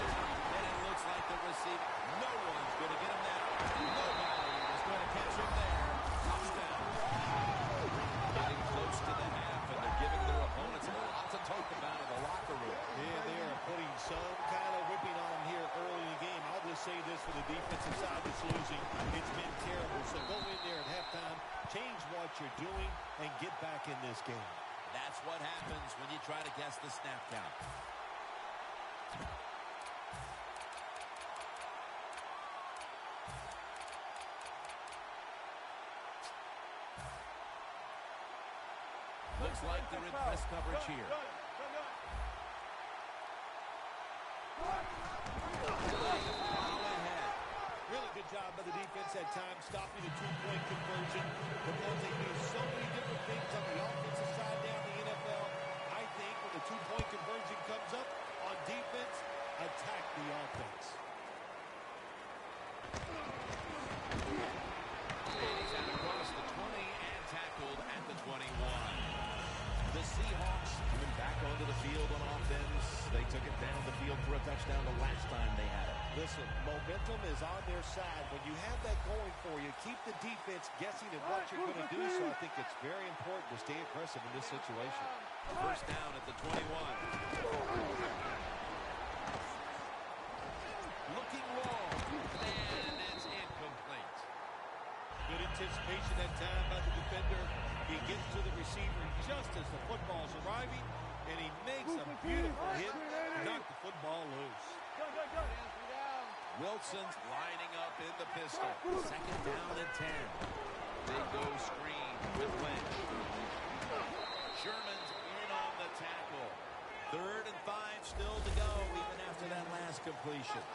and it looks like the receiver. No one's going to get him now. Nobody is going to catch him there. Touchdown. Getting close to the half, and they're giving their opponents a lot to talk about in the locker room. Yeah, they are putting some kind of whipping on them here early in the game. I'll just say this for the defensive side that's losing. It's been terrible. So go in there at halftime, change what you're doing, and get back in this game. That's what happens when you try to guess the snap count. Looks like they're in press coverage here. Really good job by the defense at times, stopping the two-point conversion because they do so many different things on the offensive side down in the NFL. I think when the two-point conversion comes up on defense, attack the offense. And he's out across the 20 and tackled at the 21. The Seahawks coming back onto the field on offense. They took it down the field for a touchdown the last time they had it. Listen, momentum is on their side. When you have that going for you, keep the defense guessing at what you're going to do. So I think it's very important to stay aggressive in this situation. First down at the 21. Looking long, and it's incomplete. Good anticipation that time by the defender. He gets to the receiver just as the football's arriving, and he makes a beautiful hit to knock the football loose. Wilson's lining up in the pistol. Second down and 10. They go screen with Lynch. Sherman's in on the tackle. 3rd and 5 still to go, even after that last completion.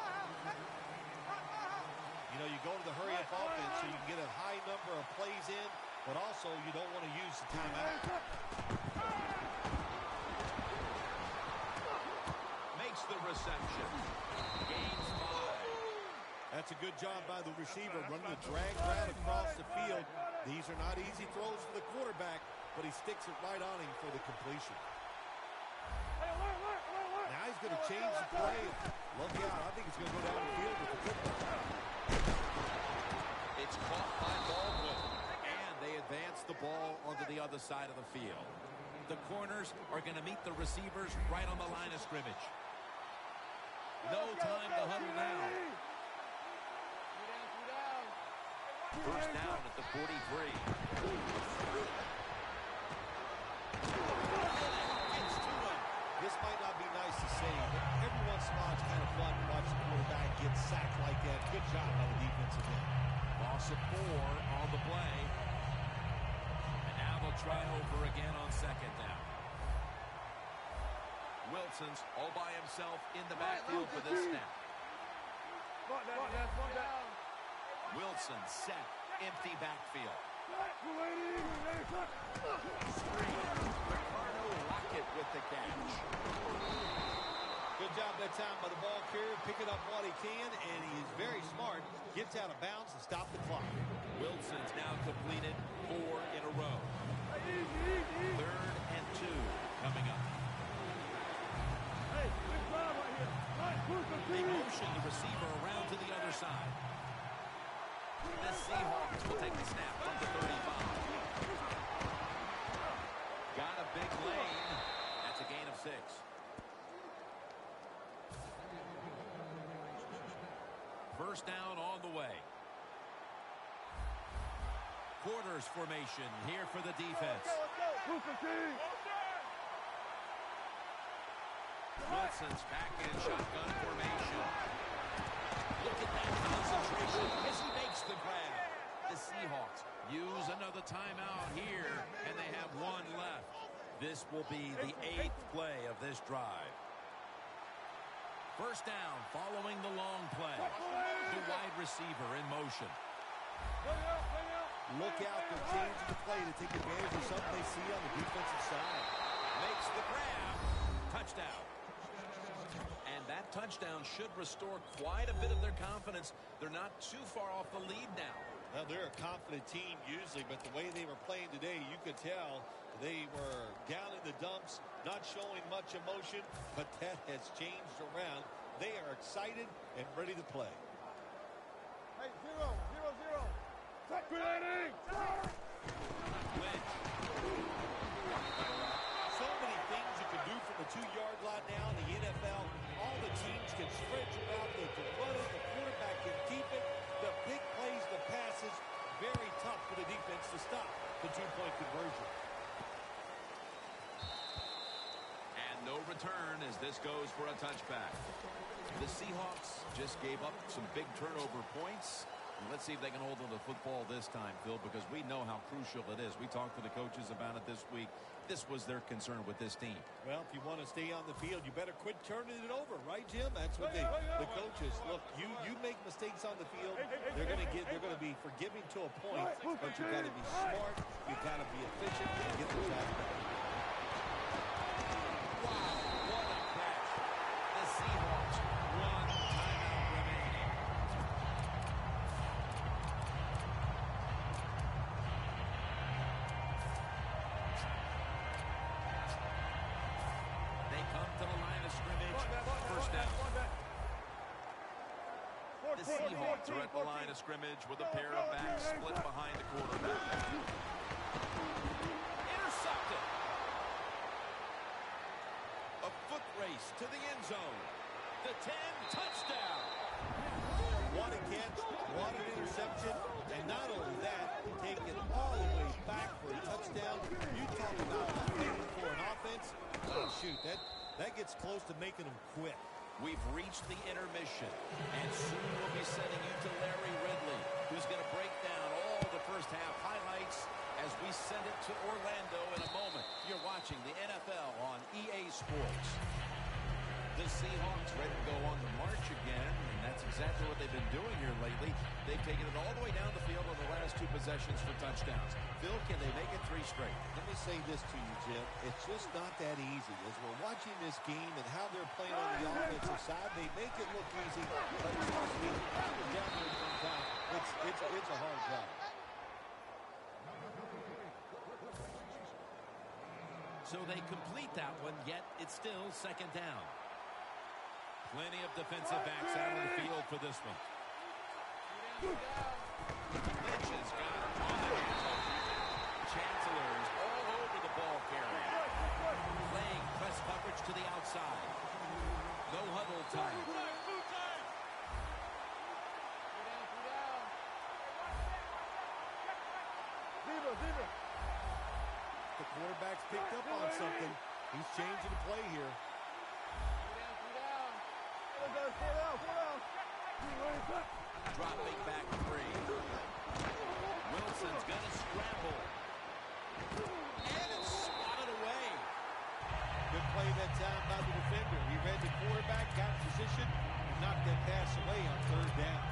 You know, you go to the hurry-up offense so you can get a high number of plays in, but also you don't want to use the timeout. Makes the reception. Gains 5. That's a good job by the receiver, running a drag route across the field. These are not easy throws for the quarterback, but he sticks it right on him for the completion. Now he's going to change the play. Look out. I think he's going to go down the field with the football. It's caught by Baldwin. And they advance the ball onto the other side of the field. The corners are going to meet the receivers right on the line of scrimmage. No time to huddle now. First down at the 43. This might not be nice to say, but every once in a while it's kind of fun to watch the quarterback get sacked like that. Good job by the defensive end. Loss of 4 on the play. And now they'll try over again on second down. Wilson's all by himself in the backfield for this snap. Wilson set, empty backfield. Screen. Ricardo Lockett with the catch. Good job that time by the ball carrier, picking up what he can, and he is very smart. Gets out of bounds to stop the clock. Wilson's now completed 4 in a row. 3rd and 2 coming up. They motion the receiver around to the other side. The Seahawks will take the snap from the 35. Got a big lane. That's a gain of 6. First down on the way. Quarters formation here for the defense. Wilson's back in shotgun formation. Look at that concentration as he makes the grab. The Seahawks use another timeout here, and they have one left. This will be the 8th play of this drive. First down following the long play. The wide receiver in motion. Look out, they're changing the play to take advantage of something they see on the defensive side. Makes the grab. Touchdown. And that touchdown should restore quite a bit of their confidence. They're not too far off the lead now. Now, they're a confident team usually, but the way they were playing today, you could tell they were down in the dumps, not showing much emotion, but that has changed around. They are excited and ready to play. Hey, 0, 0, 0. Saculating! Lynch. So many things you can do from the 2-yard line now in the NFL. All the teams can spread you out. They can run it. The quarterback can keep it. The big plays, the passes, very tough for the defense to stop the 2-point conversion. And no return as this goes for a touchback. The Seahawks just gave up some big turnover points. Let's see if they can hold on to the football this time, Phil, because we know how crucial it is. We talked to the coaches about it this week. This was their concern with this team. Well, if you want to stay on the field, you better quit turning it over, right, Jim? That's what the coaches look. You make mistakes on the field, they're going to be forgiving to a point, but you got to be smart, you got to be efficient, and get the job done. Wow, what a catch! The Seahawks, one timeout remaining. They come to the line of scrimmage. First down. The Seahawks are at the line of scrimmage with a pair of backs split behind the quarterback. Intercepted. A foot race to the end zone. The 10, touchdown. What a catch, what an interception, and not only that, take it all the way back for a touchdown. You talk about waiting for an offense. Oh, shoot, that gets close to making them quit. We've reached the intermission, and soon we'll be sending you to Larry Ridley, who's going to break down all the first half highlights as we send it to Orlando in a moment. You're watching the NFL on EA Sports. The Seahawks ready to go on the march again, and that's exactly what they've been doing here lately. They've taken it all the way down the field on the last 2 possessions for touchdowns. Phil, can they make it 3 straight? Let me say this to you, Jim. It's just not that easy. As we're watching this game and how they're playing on the offensive side, they make it look easy, but trust me, I was down there one time. It's a hard job. So they complete that one, yet it's still second down. Plenty of defensive backs out on the field for this one. Lynch has got it on the hands. Chancellor's all over the ball carrier. Playing press coverage to the outside. No huddle time. The quarterback's picked up on something. He's changing the play here. Dropping back 3. Wilson's going to scramble. And it's swatted away. Good play that time by the defender. He read the quarterback, got in position, and knocked that pass away on 3rd down.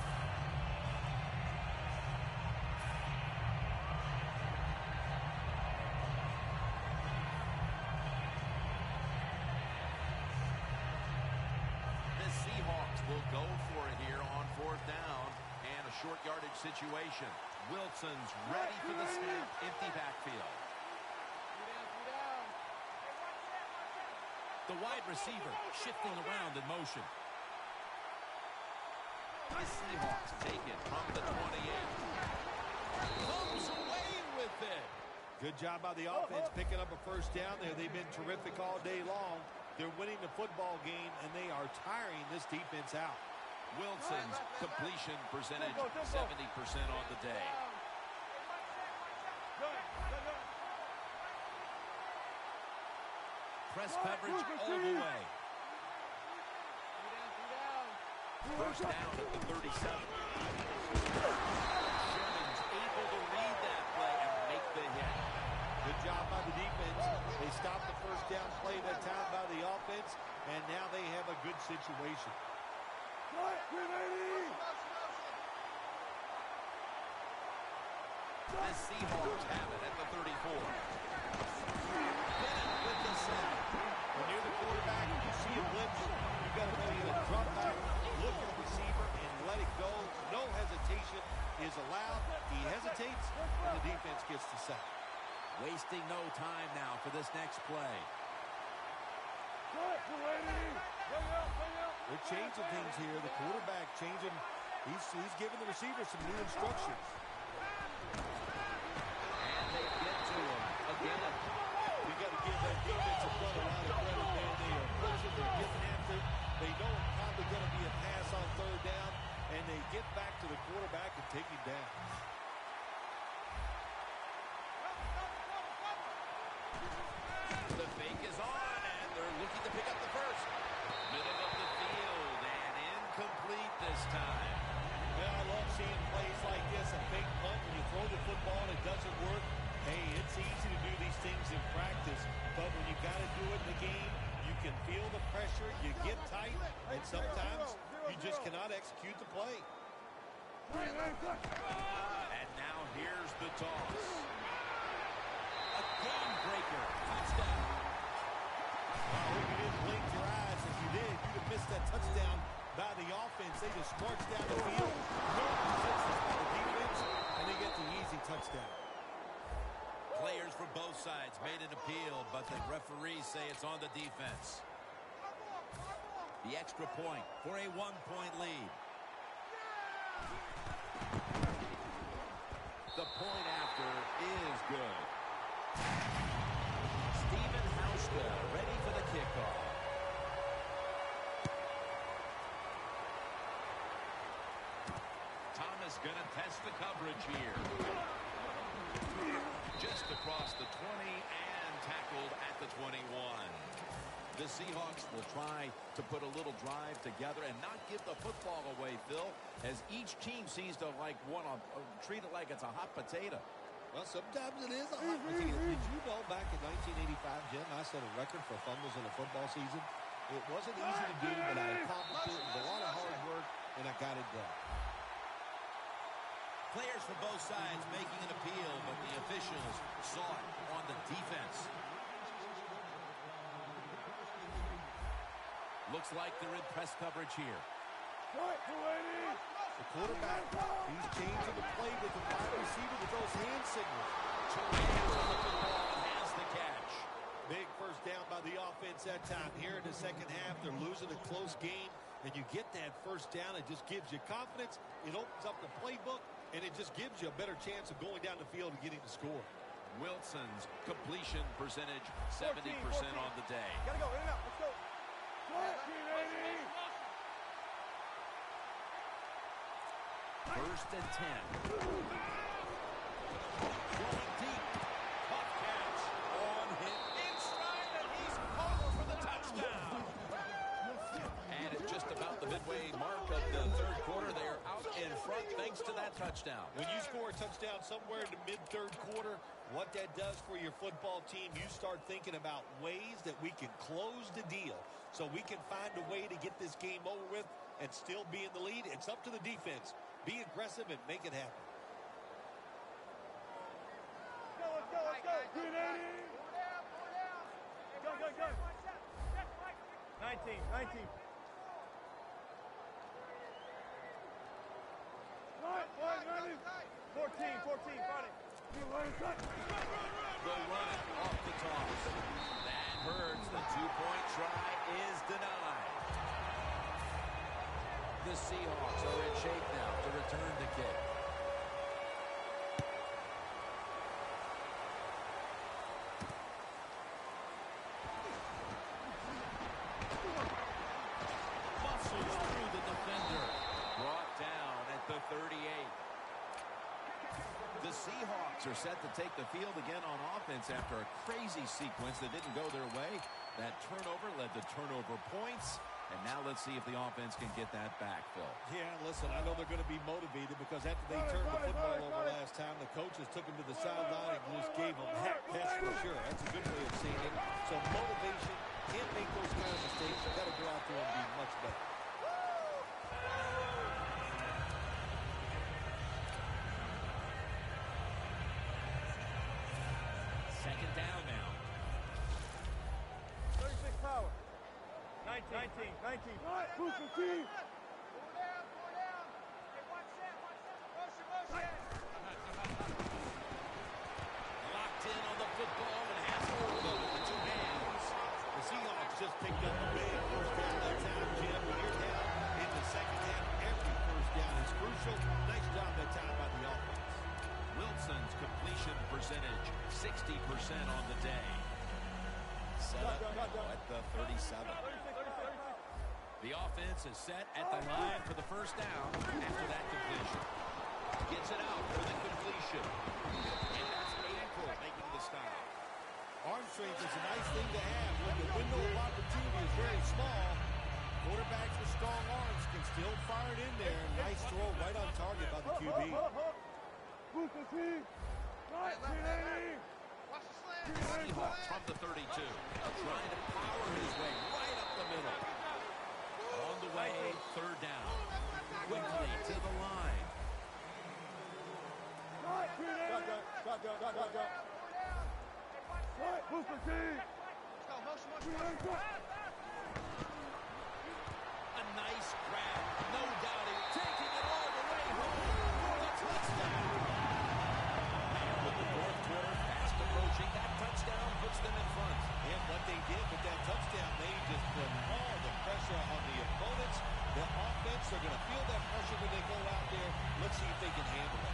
Will go for it here on 4th down and a short yardage situation. Wilson's ready for the snap. Empty backfield. The wide receiver shifting around in motion. The Seahawks take it from the 28. Comes away with it. Good job by the offense picking up a 1st down there. They've been terrific all day long. They're winning the football game, and they are tiring this defense out. Wilson's completion percentage 70% on the day. Press coverage all the way. First down at the 37. Sherman's able to read that play and make the hit. Good job by the defense. They stopped the first down play that time by the offense, and now they have a good situation. The Seahawks have it at the 34. Bennett with the sack. When you're the quarterback, you see a blitz, you got to know you got to drop back, look at the receiver, and let it go. No hesitation is allowed. He hesitates, and the defense gets the sack. Wasting no time now for this next play. They're changing things here. The quarterback changing. He's giving the receiver some new instructions. And they get to him again. You got to give that defensive front a lot of credit, man. They are pushing, they're getting after it. They know it's probably going to be a pass on third down, and they get back to the quarterback and take him down. The fake is on, and they're looking to pick up the first. Middle of the field, and incomplete this time. Well, I love seeing plays like this, a fake punt when you throw the football and it doesn't work. Hey, it's easy to do these things in practice, but when you got to do it in the game, you can feel the pressure, you get tight, and sometimes you just cannot execute the play. And now here's the toss. A game breaker. Touchdown. I hope you didn't blink your eyes. If you did, you'd have missed that touchdown by the offense. They just march down the field. No resistance by the defense, and they get the easy touchdown. Players from both sides made an appeal, but the referees say it's on the defense. The extra point for a 1-point lead. The point after is good. Steven Hauska ready for the kickoff. Thomas going to test the coverage here. Just across the 20 and tackled at the 21. The Seahawks will try to put a little drive together and not give the football away, Phil, as each team seems to treat it like it's a hot potato. Well, sometimes it is a hot potato. Did you know back in 1985, Jim, I set a record for fumbles in a football season? It wasn't easy to do, but I accomplished it. It was a lot of hard work, and I got it done. Players from both sides making an appeal, but the officials saw it on the defense. Looks like they're in press coverage here. The quarterback, he's changing the play with the wide receiver with those hand signals. Two hands on the football and has the catch. Big first down by the offense that time. Here in the second half, they're losing a close game, and you get that first down. It just gives you confidence. It opens up the playbook, and it just gives you a better chance of going down the field and getting the score. Wilson's completion percentage, 70% on the day. Gotta go, in and out, let's go. First and 10. Going deep. Tough catch. On hit. In stride, and he's over for the touchdown. And at just about the midway mark of the third quarter, they are out in front thanks to that touchdown. When you score a touchdown somewhere in the mid-third quarter, what that does for your football team, you start thinking about ways that we can close the deal so we can find a way to get this game over with and still be in the lead. It's up to the defense. Be aggressive and make it happen. Let's go, let's go. 19. 14, Friday. The run off the toss. That hurts. The two-point try is denied. The Seahawks are in shape now to return the kick. Muscles through the defender. Brought down at the 38. The Seahawks are set to take the field again on offense after a crazy sequence that didn't go their way. That turnover led to turnover points. And now let's see if the offense can get that back, Phil. Yeah, listen, I know they're going to be motivated because after they turned the football over last time, the coaches took them to the sideline and just gave them heck, that's for sure. That's a good way of saying it. So motivation, can't make those kind of mistakes. You've got to go out there and be much better. Second down now. 36 power. 19. Booster team. Locked in on the football and has hold of it with the two hands. The Seahawks just picked up a big first down that time, Jim. When you're down in the second half, every first down is crucial. Nice job that time by the offense. Wilson's completion percentage, 60% on the day. Set up at the 37. The offense is set at the line for the first down after that completion. Gets it out for the completion. And that's April making the stop. Arm strength is a nice thing to have when the window of opportunity is very small. Quarterbacks with strong arms can still fire it in there. Nice throw right on target by the QB. Booster team. 1980. Seahawks from the 32. Trying to power his way right up the middle. On the way, third down. Quickly to the line. Booster team. A nice grab. No doubting. Taking it all the way home. The touchdown. And with the fourth quarter fast approaching, that touchdown puts them in front. And what they did with that touchdown, they just put all the pressure on the opponents. The offense, they're going to feel that pressure when they go out there. Let's see if they can handle it.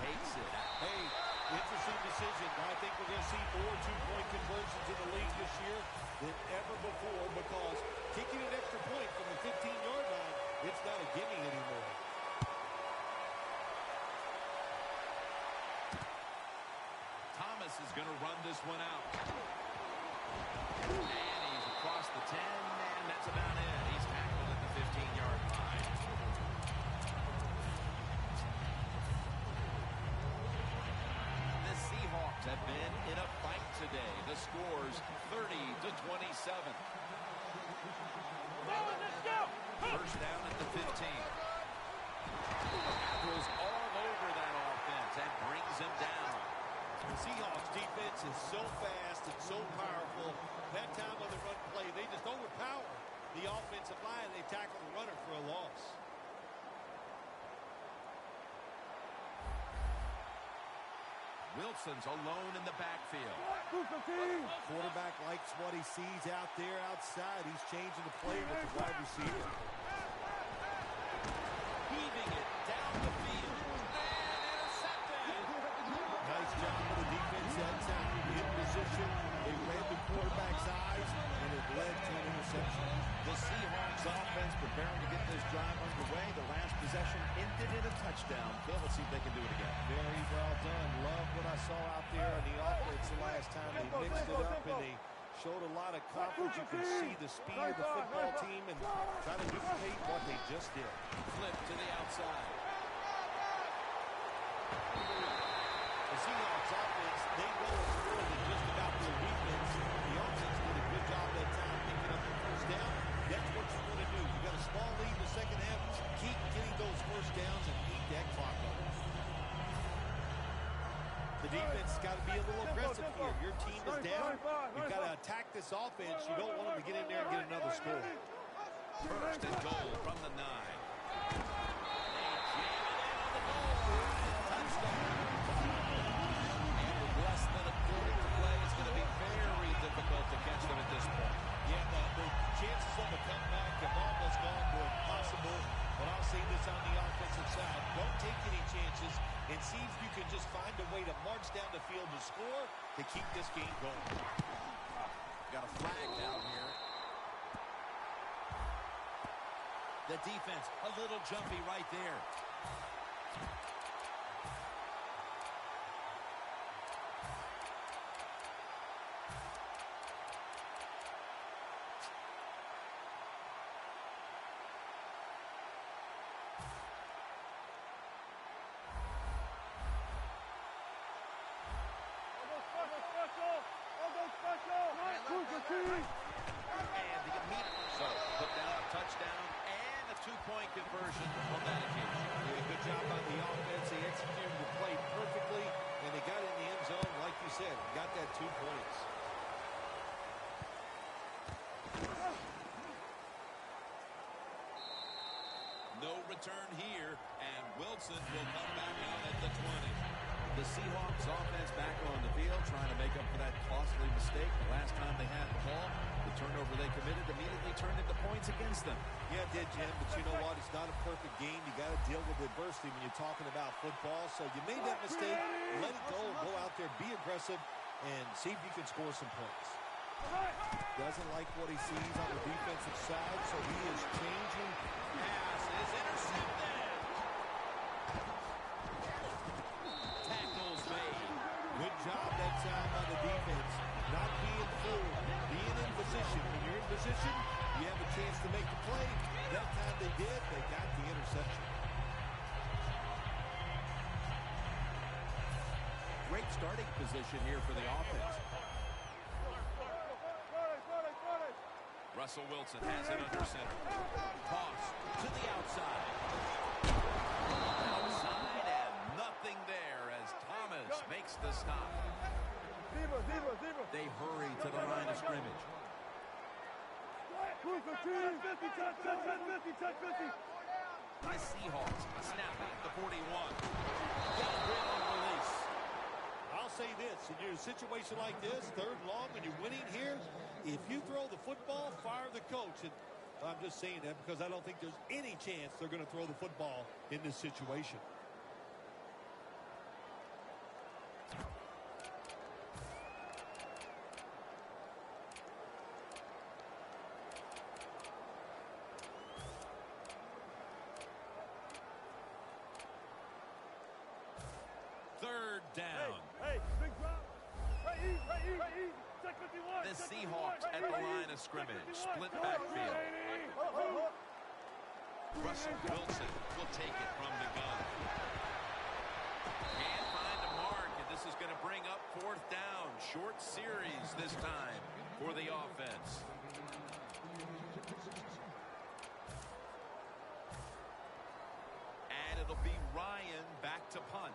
Takes it. Hey, interesting decision. I think we're going to see more two-point conversions in the league this year than ever before because kicking an extra point from the 15-yard line, it's not a gimme anymore. Thomas is going to run this one out. And he's across the 10, and that's about it. He's tackled at the 15-yard line. The Seahawks have been in a fight today. The score's 30-27. First down at the 15. Throws all over that offense and brings him down. The Seahawks defense is so fast and so powerful. That time on the run play, they just overpower the offensive line. They tackle the runner for a loss. Wilson's alone in the backfield. Quarterback likes what he sees out there outside. He's changing the play with the wide receiver. Heaving it down the field. And intercepted. Nice job for the defense that time. In position, they read the quarterback's eyes, and it led to an interception. The Seahawks offense preparing to get this drive underway. The last possession ended in a touchdown. Phil, let's see if they can do it again. Very well done. Love what I saw out there on the offense the last time. They mixed it up, and they showed a lot of confidence. You can see the speed of the football team and trying to duplicate what they just did. Flip to the outside. The Seahawks offense, they know it's more than just about their defense. The offense did a good job that time picking up the first down. That's what you want to do. You got a small lead in the second half. Keep getting those first downs and eat that clock up. The defense has got to be a little aggressive here. Your team is down. You've got to attack this offense. You don't want them to get in there and get another score. First and goal from the 9. They jam it in on the goal line. Touchdown. And with less than a quarter to play, it's going to be very difficult to catch them at this point. Yeah, can just find a way to march down the field to score to keep this game going. Got a flag down here. The defense, a little jumpy right there. And the immediate. So, put down a touchdown and a two-point conversion on that occasion. Yeah, good job on the offense. They executed the play perfectly, and they got it in the end zone, like you said. Got that 2 points. No return here, and Wilson will come back out at the 20. The Seahawks offense back on the field trying to make up for that costly mistake. The last time they had the ball, the turnover they committed immediately turned into points against them. Yeah, it did, Jim, but you know what? It's not a perfect game. You got to deal with adversity when you're talking about football. So you made that mistake. Let it go. Go out there, be aggressive, and see if you can score some points. Doesn't like what he sees on the defensive side, so he is changing. Pass is intercepted. Tackles made. Good job that time on the defense. Not being fooled, being in position. When you're in position, you have a chance to make the play. That time they did. They got the interception. Great starting position here for the offense. Russell Wilson has it under center. Toss to the outside. Outside and nothing there as Thomas makes the stop. They hurry to the line of scrimmage. The Seahawks snap at the 41. Got rid on release. I'll say this, in your situation like this, 3rd and long, when you're winning here, if you throw the football, fire the coach. And I'm just saying that because I don't think there's any chance they're going to throw the football in this situation. Third down. Hey, big drop. Right E. Check 51. The Seahawks at the line of scrimmage. Split backfield. Russell Wilson will take it from the gun. Can't find a mark, and this is going to bring up 4th down. Short series this time for the offense. And it'll be Ryan back to punt.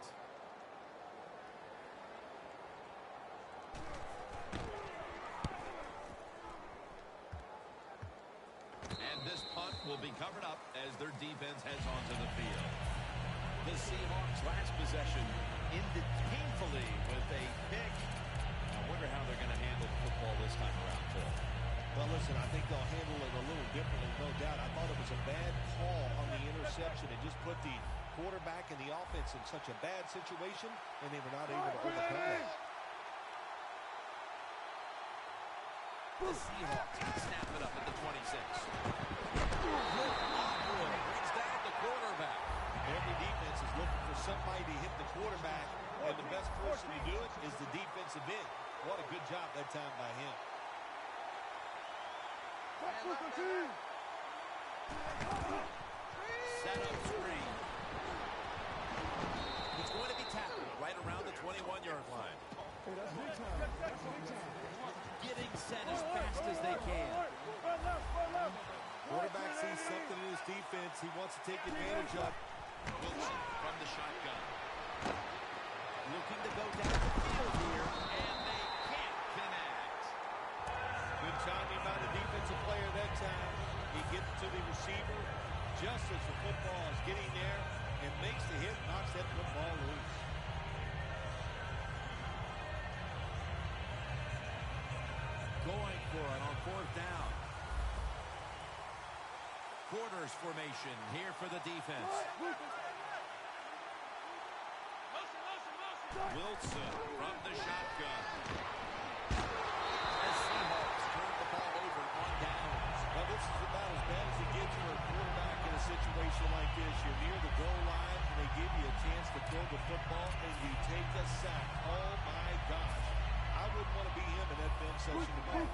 And this punt will be covered up as their defense heads onto the field. The Seahawks' last possession ended painfully with a pick. I wonder how they're going to handle the football this time around, Phil. Well, listen, I think they'll handle it a little differently, no doubt. I thought it was a bad call on the interception. It just put the quarterback and the offense in such a bad situation, and they were not able to overcome that. The Seahawks snap it up at the 26. Brings down the quarterback. Every defense is looking for somebody to hit the quarterback, and the best person to do it is the defensive end. What a good job that time by him. Set up screen. He's going to be tackled right around the 21-yard line. Getting set as fast as they can. Quarterback sees something in his defense he wants to take advantage of. Wilson from the shotgun. Looking to go down the field here, and they can't connect. Good timing by the defensive player that time. He gets to the receiver just as the football is getting there and makes the hit, knocks that football loose. Going for it on 4th down. Quarters formation here for the defense. Wilson from the shotgun. The Seahawks turn the ball over on downs. Well, this is about as bad as it gets for a quarterback in a situation like this. You're near the goal line, and they give you a chance to throw the football, and you take a sack. Oh, my gosh. I wouldn't want to be him in that film session tomorrow.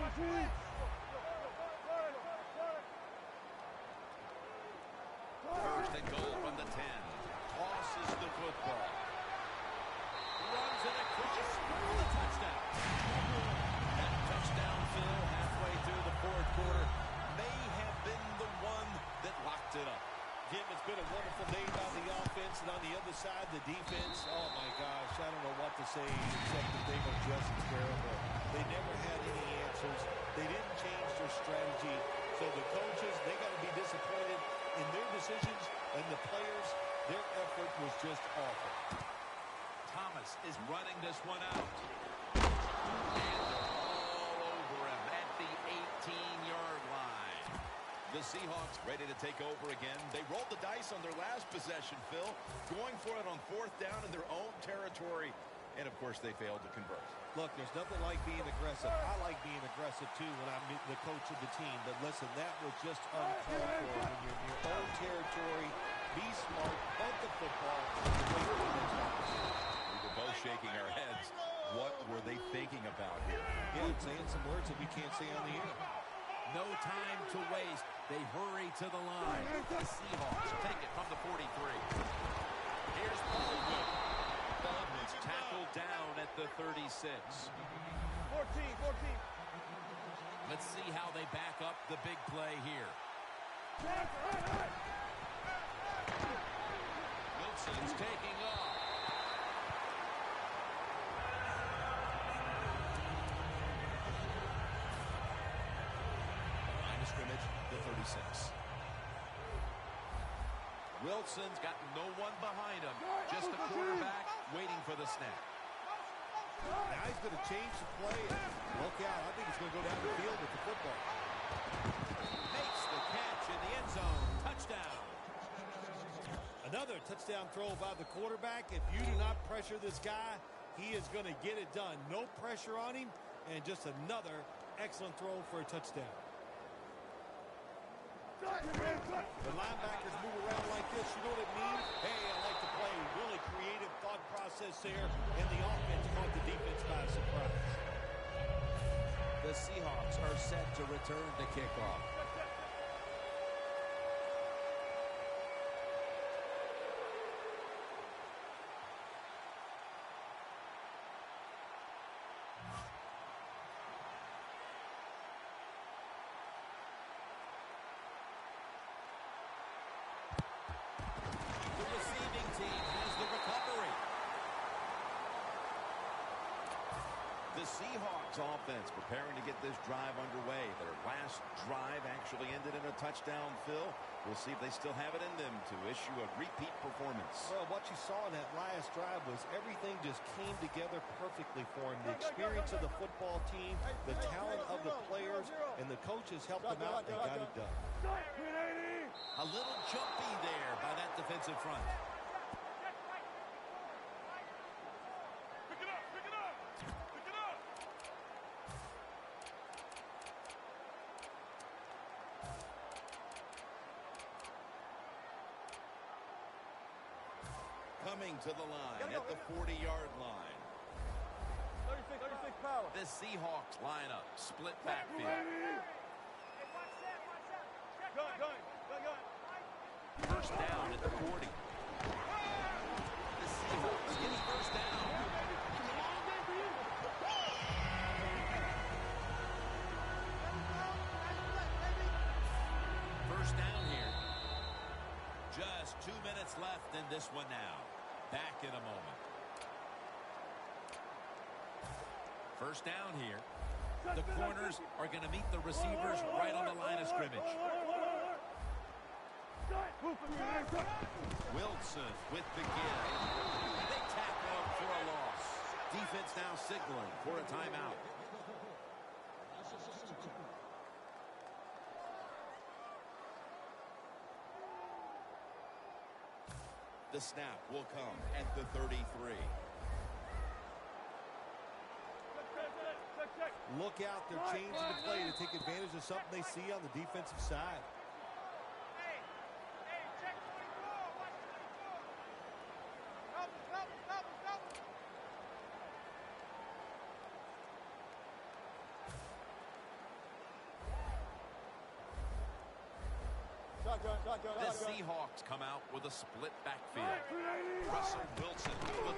First and goal from the 10. Tosses the football. Runs it across for the touchdown. That touchdown, Phil, halfway through the fourth quarter, may have been the one that locked it up. Jim, it's been a wonderful day by the offense, and on the other side, the defense. Oh, my gosh, I don't know what to say except that they were just terrible. They never had any answers. They didn't change their strategy. So the coaches, they got to be disappointed in their decisions, and the players, their effort was just awful. Thomas is running this one out. And they're all over him at the 18-yard line. The Seahawks ready to take over again. They rolled the dice on their last possession, Phil, going for it on fourth down in their own territory. And, of course, they failed to convert. Look, there's nothing like being aggressive. I like being aggressive, too, when I'm the coach of the team. But, listen, that was just uncalled for. When you're in your own territory, be smart, punt the football. We were both shaking our heads. What were they thinking about here? Yeah, saying some words that we can't say on the air. No time to waste. They hurry to the line. The Seahawks take it from the 43. Here's Baldwin. Baldwin's tackled down at the 36. 14. Let's see how they back up the big play here. Wilson's taking off. Line of scrimmage, the 36. Wilson's got no one behind him. Just the quarterback waiting for the snap. Now he's going to change the play. Look out. I think he's going to go down the field with the football. Makes the catch in the end zone. Touchdown. Another touchdown throw by the quarterback. If you do not pressure this guy, he is going to get it done. No pressure on him, and just another excellent throw for a touchdown. The linebackers move around like this. You know what it means? Hey, I like the play. Really creative thought process there, and the offense caught the defense by surprise. The Seahawks are set to return the kickoff. The Seahawks offense preparing to get this drive underway. Their last drive actually ended in a touchdown, Phil. We'll see if they still have it in them to issue a repeat performance. Well, what you saw in that last drive was everything just came together perfectly for him. The experience of the football team, the talent of the players, and the coaches helped them out and got it done. A little jumpy there by that defensive front. Coming to the line at the 40-yard line. 36 power. The Seahawks line up, split backfield. First down at the 40. The Seahawks get first down. First down here. Just 2 minutes left in this one now. Back in a moment. First down here. The corners are going to meet the receivers right on the line of scrimmage. Wilson with the give. They tackle him for a loss. Defense now signaling for a timeout. The snap will come at the 33. look out. They're changing the play to take advantage of something they see on the defensive side. Check 24. Watch 24. Double. The Seahawks come out with a split backfield. Russell Wilson will